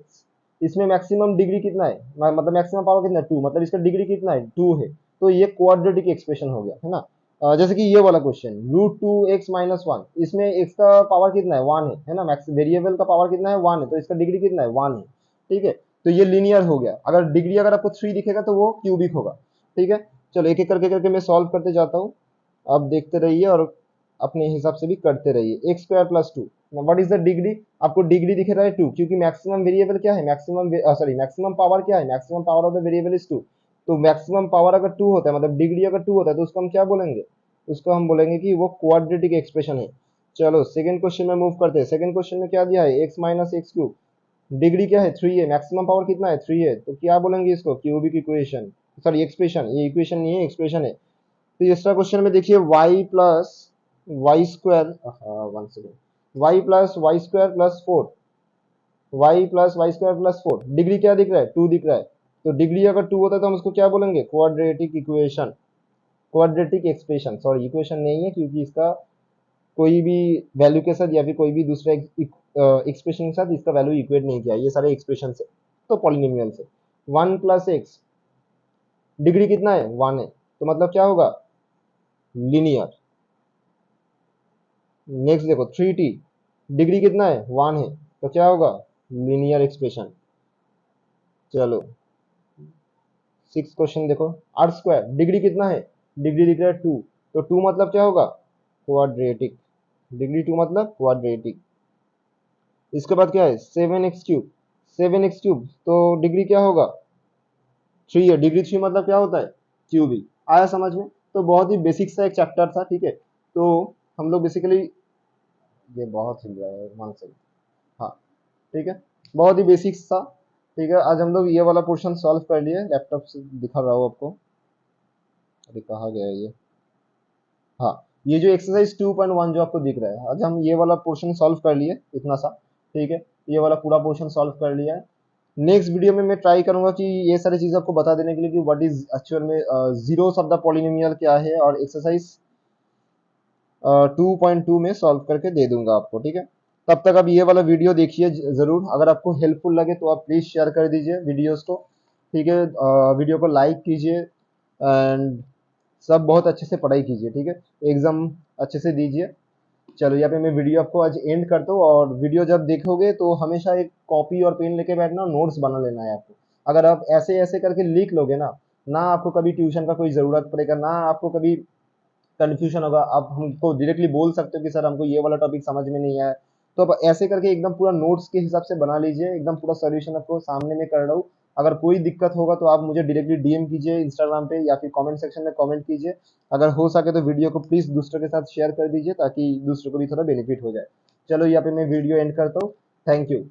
इसमें मैक्सिमम डिग्री कितना है, मतलब मैक्सिमम पावर कितना है 2, मतलब इसका डिग्री कितना है 2 है, तो ये क्वाड्रेटिक एक्सप्रेशन हो गया, है ना। जैसे कि ये वाला क्वेश्चन √2x - 1, इसमें x का पावर कितना है 1 है ना, मैक्स वेरिएबल का पावर कितना है 1 है, तो इसका डिग्री कितना है 1 है, ठीक है। तो ये लीनियर हो गया। अगर डिग्री अगर आपको 3 दिखेगा तो वो क्यूबिक होगा, ठीक है। चलो एक एक करके करके मैं सॉल्व करते जाता हूँ, आप देखते रहिए और अपने हिसाब से भी करते रहिए। x² + 2, what is the degree, आपको डिग्री दिख रहा है 2, क्योंकि मैक्सिमम वेरिएबल क्या है, मैक्सिमम पावर क्या है, maximum power of the variable is 2। तो मैक्सिमम पावर अगर 2 होता है, मतलब डिग्री अगर 2 होता है, तो उसको हम क्या बोलेंगे, उसको हम बोलेंगे कि वो क्वाड्रेटिक एक्सप्रेशन है। चलो सेकंड क्वेश्चन में मूव करते हैं। सेकंड क्वेश्चन में क्या दिया है, x - x³, डिग्री क्या है 3 है, मैक्सिमम पावर कितना है 3 है, तो क्या बोलेंगे इसको, क्यूबिक इक्वेशन, सॉरी एक्सप्रेशन, ये इक्वेशन नहीं है एक्सप्रेशन है। तो तीसरा क्वेश्चन में देखिए y+y² 1 second, y+y² + 4, y+y² + 4, degree क्या दिख रहा है 2 दिख रहा है। तो डिग्री अगर 2 होता है तो हम उसको क्या बोलेंगे, quadratic equation, quadratic expression, sorry equation नहीं है, क्योंकि इसका कोई भी वैल्यू के साथ या फिर कोई भी दूसरे एक्सप्रेशन के साथ इसका वैल्यू इक्वेट नहीं किया, ये सारे एक्सप्रेशन से, तो पॉलिनोमियल से। 1 + x, डिग्री कितना है 1 है, तो मतलब क्या होगा, लीनियर। नेक्स्ट देखो 3t, डिग्री कितना है 1 है, तो क्या होगा, लीनियर एक्सप्रेशन। चलो सिक्स क्वेश्चन देखो, r², डिग्री कितना है, डिग्री दिख रहा है 2, तो 2 मतलब क्या होगा, क्वाड्रेटिक, डिग्री 2 मतलब क्वाड्रेटिक। इसके बाद क्या है 7x³, 7x³ तो डिग्री क्या होगा 3 है, डिग्री 3 मतलब क्या होता है, क्यूबिक। आया समझ में? तो बहुत ही बेसिक सा एक चैप्टर था, ठीक है। तो हम लोग बेसिकली, ये बहुत हिल रहा है 1 सेकंड, हाँ ठीक है, बहुत ही बेसिक्स था, ठीक है। आज हम लोग ये वाला पोर्शन सॉल्व कर लिए, लैपटॉप से दिखा रहा हूँ आपको, अभी कहाँ गया ये, हाँ ये जो एक्सरसाइज 2.1 जो आपको दिख रहा है, आज हम ये वाला पोर्शन सॉल्व कर लिए, इतना सा, ठीक है। ये वाला पूरा पोर्शन सॉल्व कर लिया है। नेक्स्ट वीडियो में मैं ट्राई करूंगा कि ये सारी चीज़ आपको बता देने के लिए कि व्हाट इज एक्चुअल में जीरोस ऑफ द पॉलिनोमियल क्या है, और एक्सरसाइज 2.2 में सॉल्व करके दे दूंगा आपको, ठीक है। तब तक आप ये वाला वीडियो देखिए जरूर, अगर आपको हेल्पफुल लगे तो आप प्लीज शेयर कर दीजिए वीडियोस को, ठीक है। वीडियो को लाइक कीजिए एंड सब बहुत अच्छे से पढ़ाई कीजिए, ठीक है। एग्जाम अच्छे से दीजिए। चलो यहाँ पे मैं वीडियो आपको आज एंड करता हूँ, और वीडियो जब देखोगे तो हमेशा एक कॉपी और पेन लेके बैठना, नोट्स बना लेना है आपको। अगर आप ऐसे ऐसे करके लिख लोगे ना, ना आपको कभी ट्यूशन का कोई ज़रूरत पड़ेगा, ना आपको कभी कन्फ्यूजन होगा, आप हमको डायरेक्टली बोल सकते हो कि सर हमको ये वाला टॉपिक समझ में नहीं आया। तो आप ऐसे करके एकदम पूरा नोट्स के हिसाब से बना लीजिए, एकदम पूरा सॉल्यूशन आपको सामने में कर रहा हूँ। अगर कोई दिक्कत होगा तो आप मुझे डायरेक्टली डीएम कीजिए इंस्टाग्राम पे, या फिर कमेंट सेक्शन में कमेंट कीजिए। अगर हो सके तो वीडियो को प्लीज़ दूसरों के साथ शेयर कर दीजिए, ताकि दूसरों को भी थोड़ा बेनिफिट हो जाए। चलो यहाँ पे मैं वीडियो एंड करता हूँ। Thank you.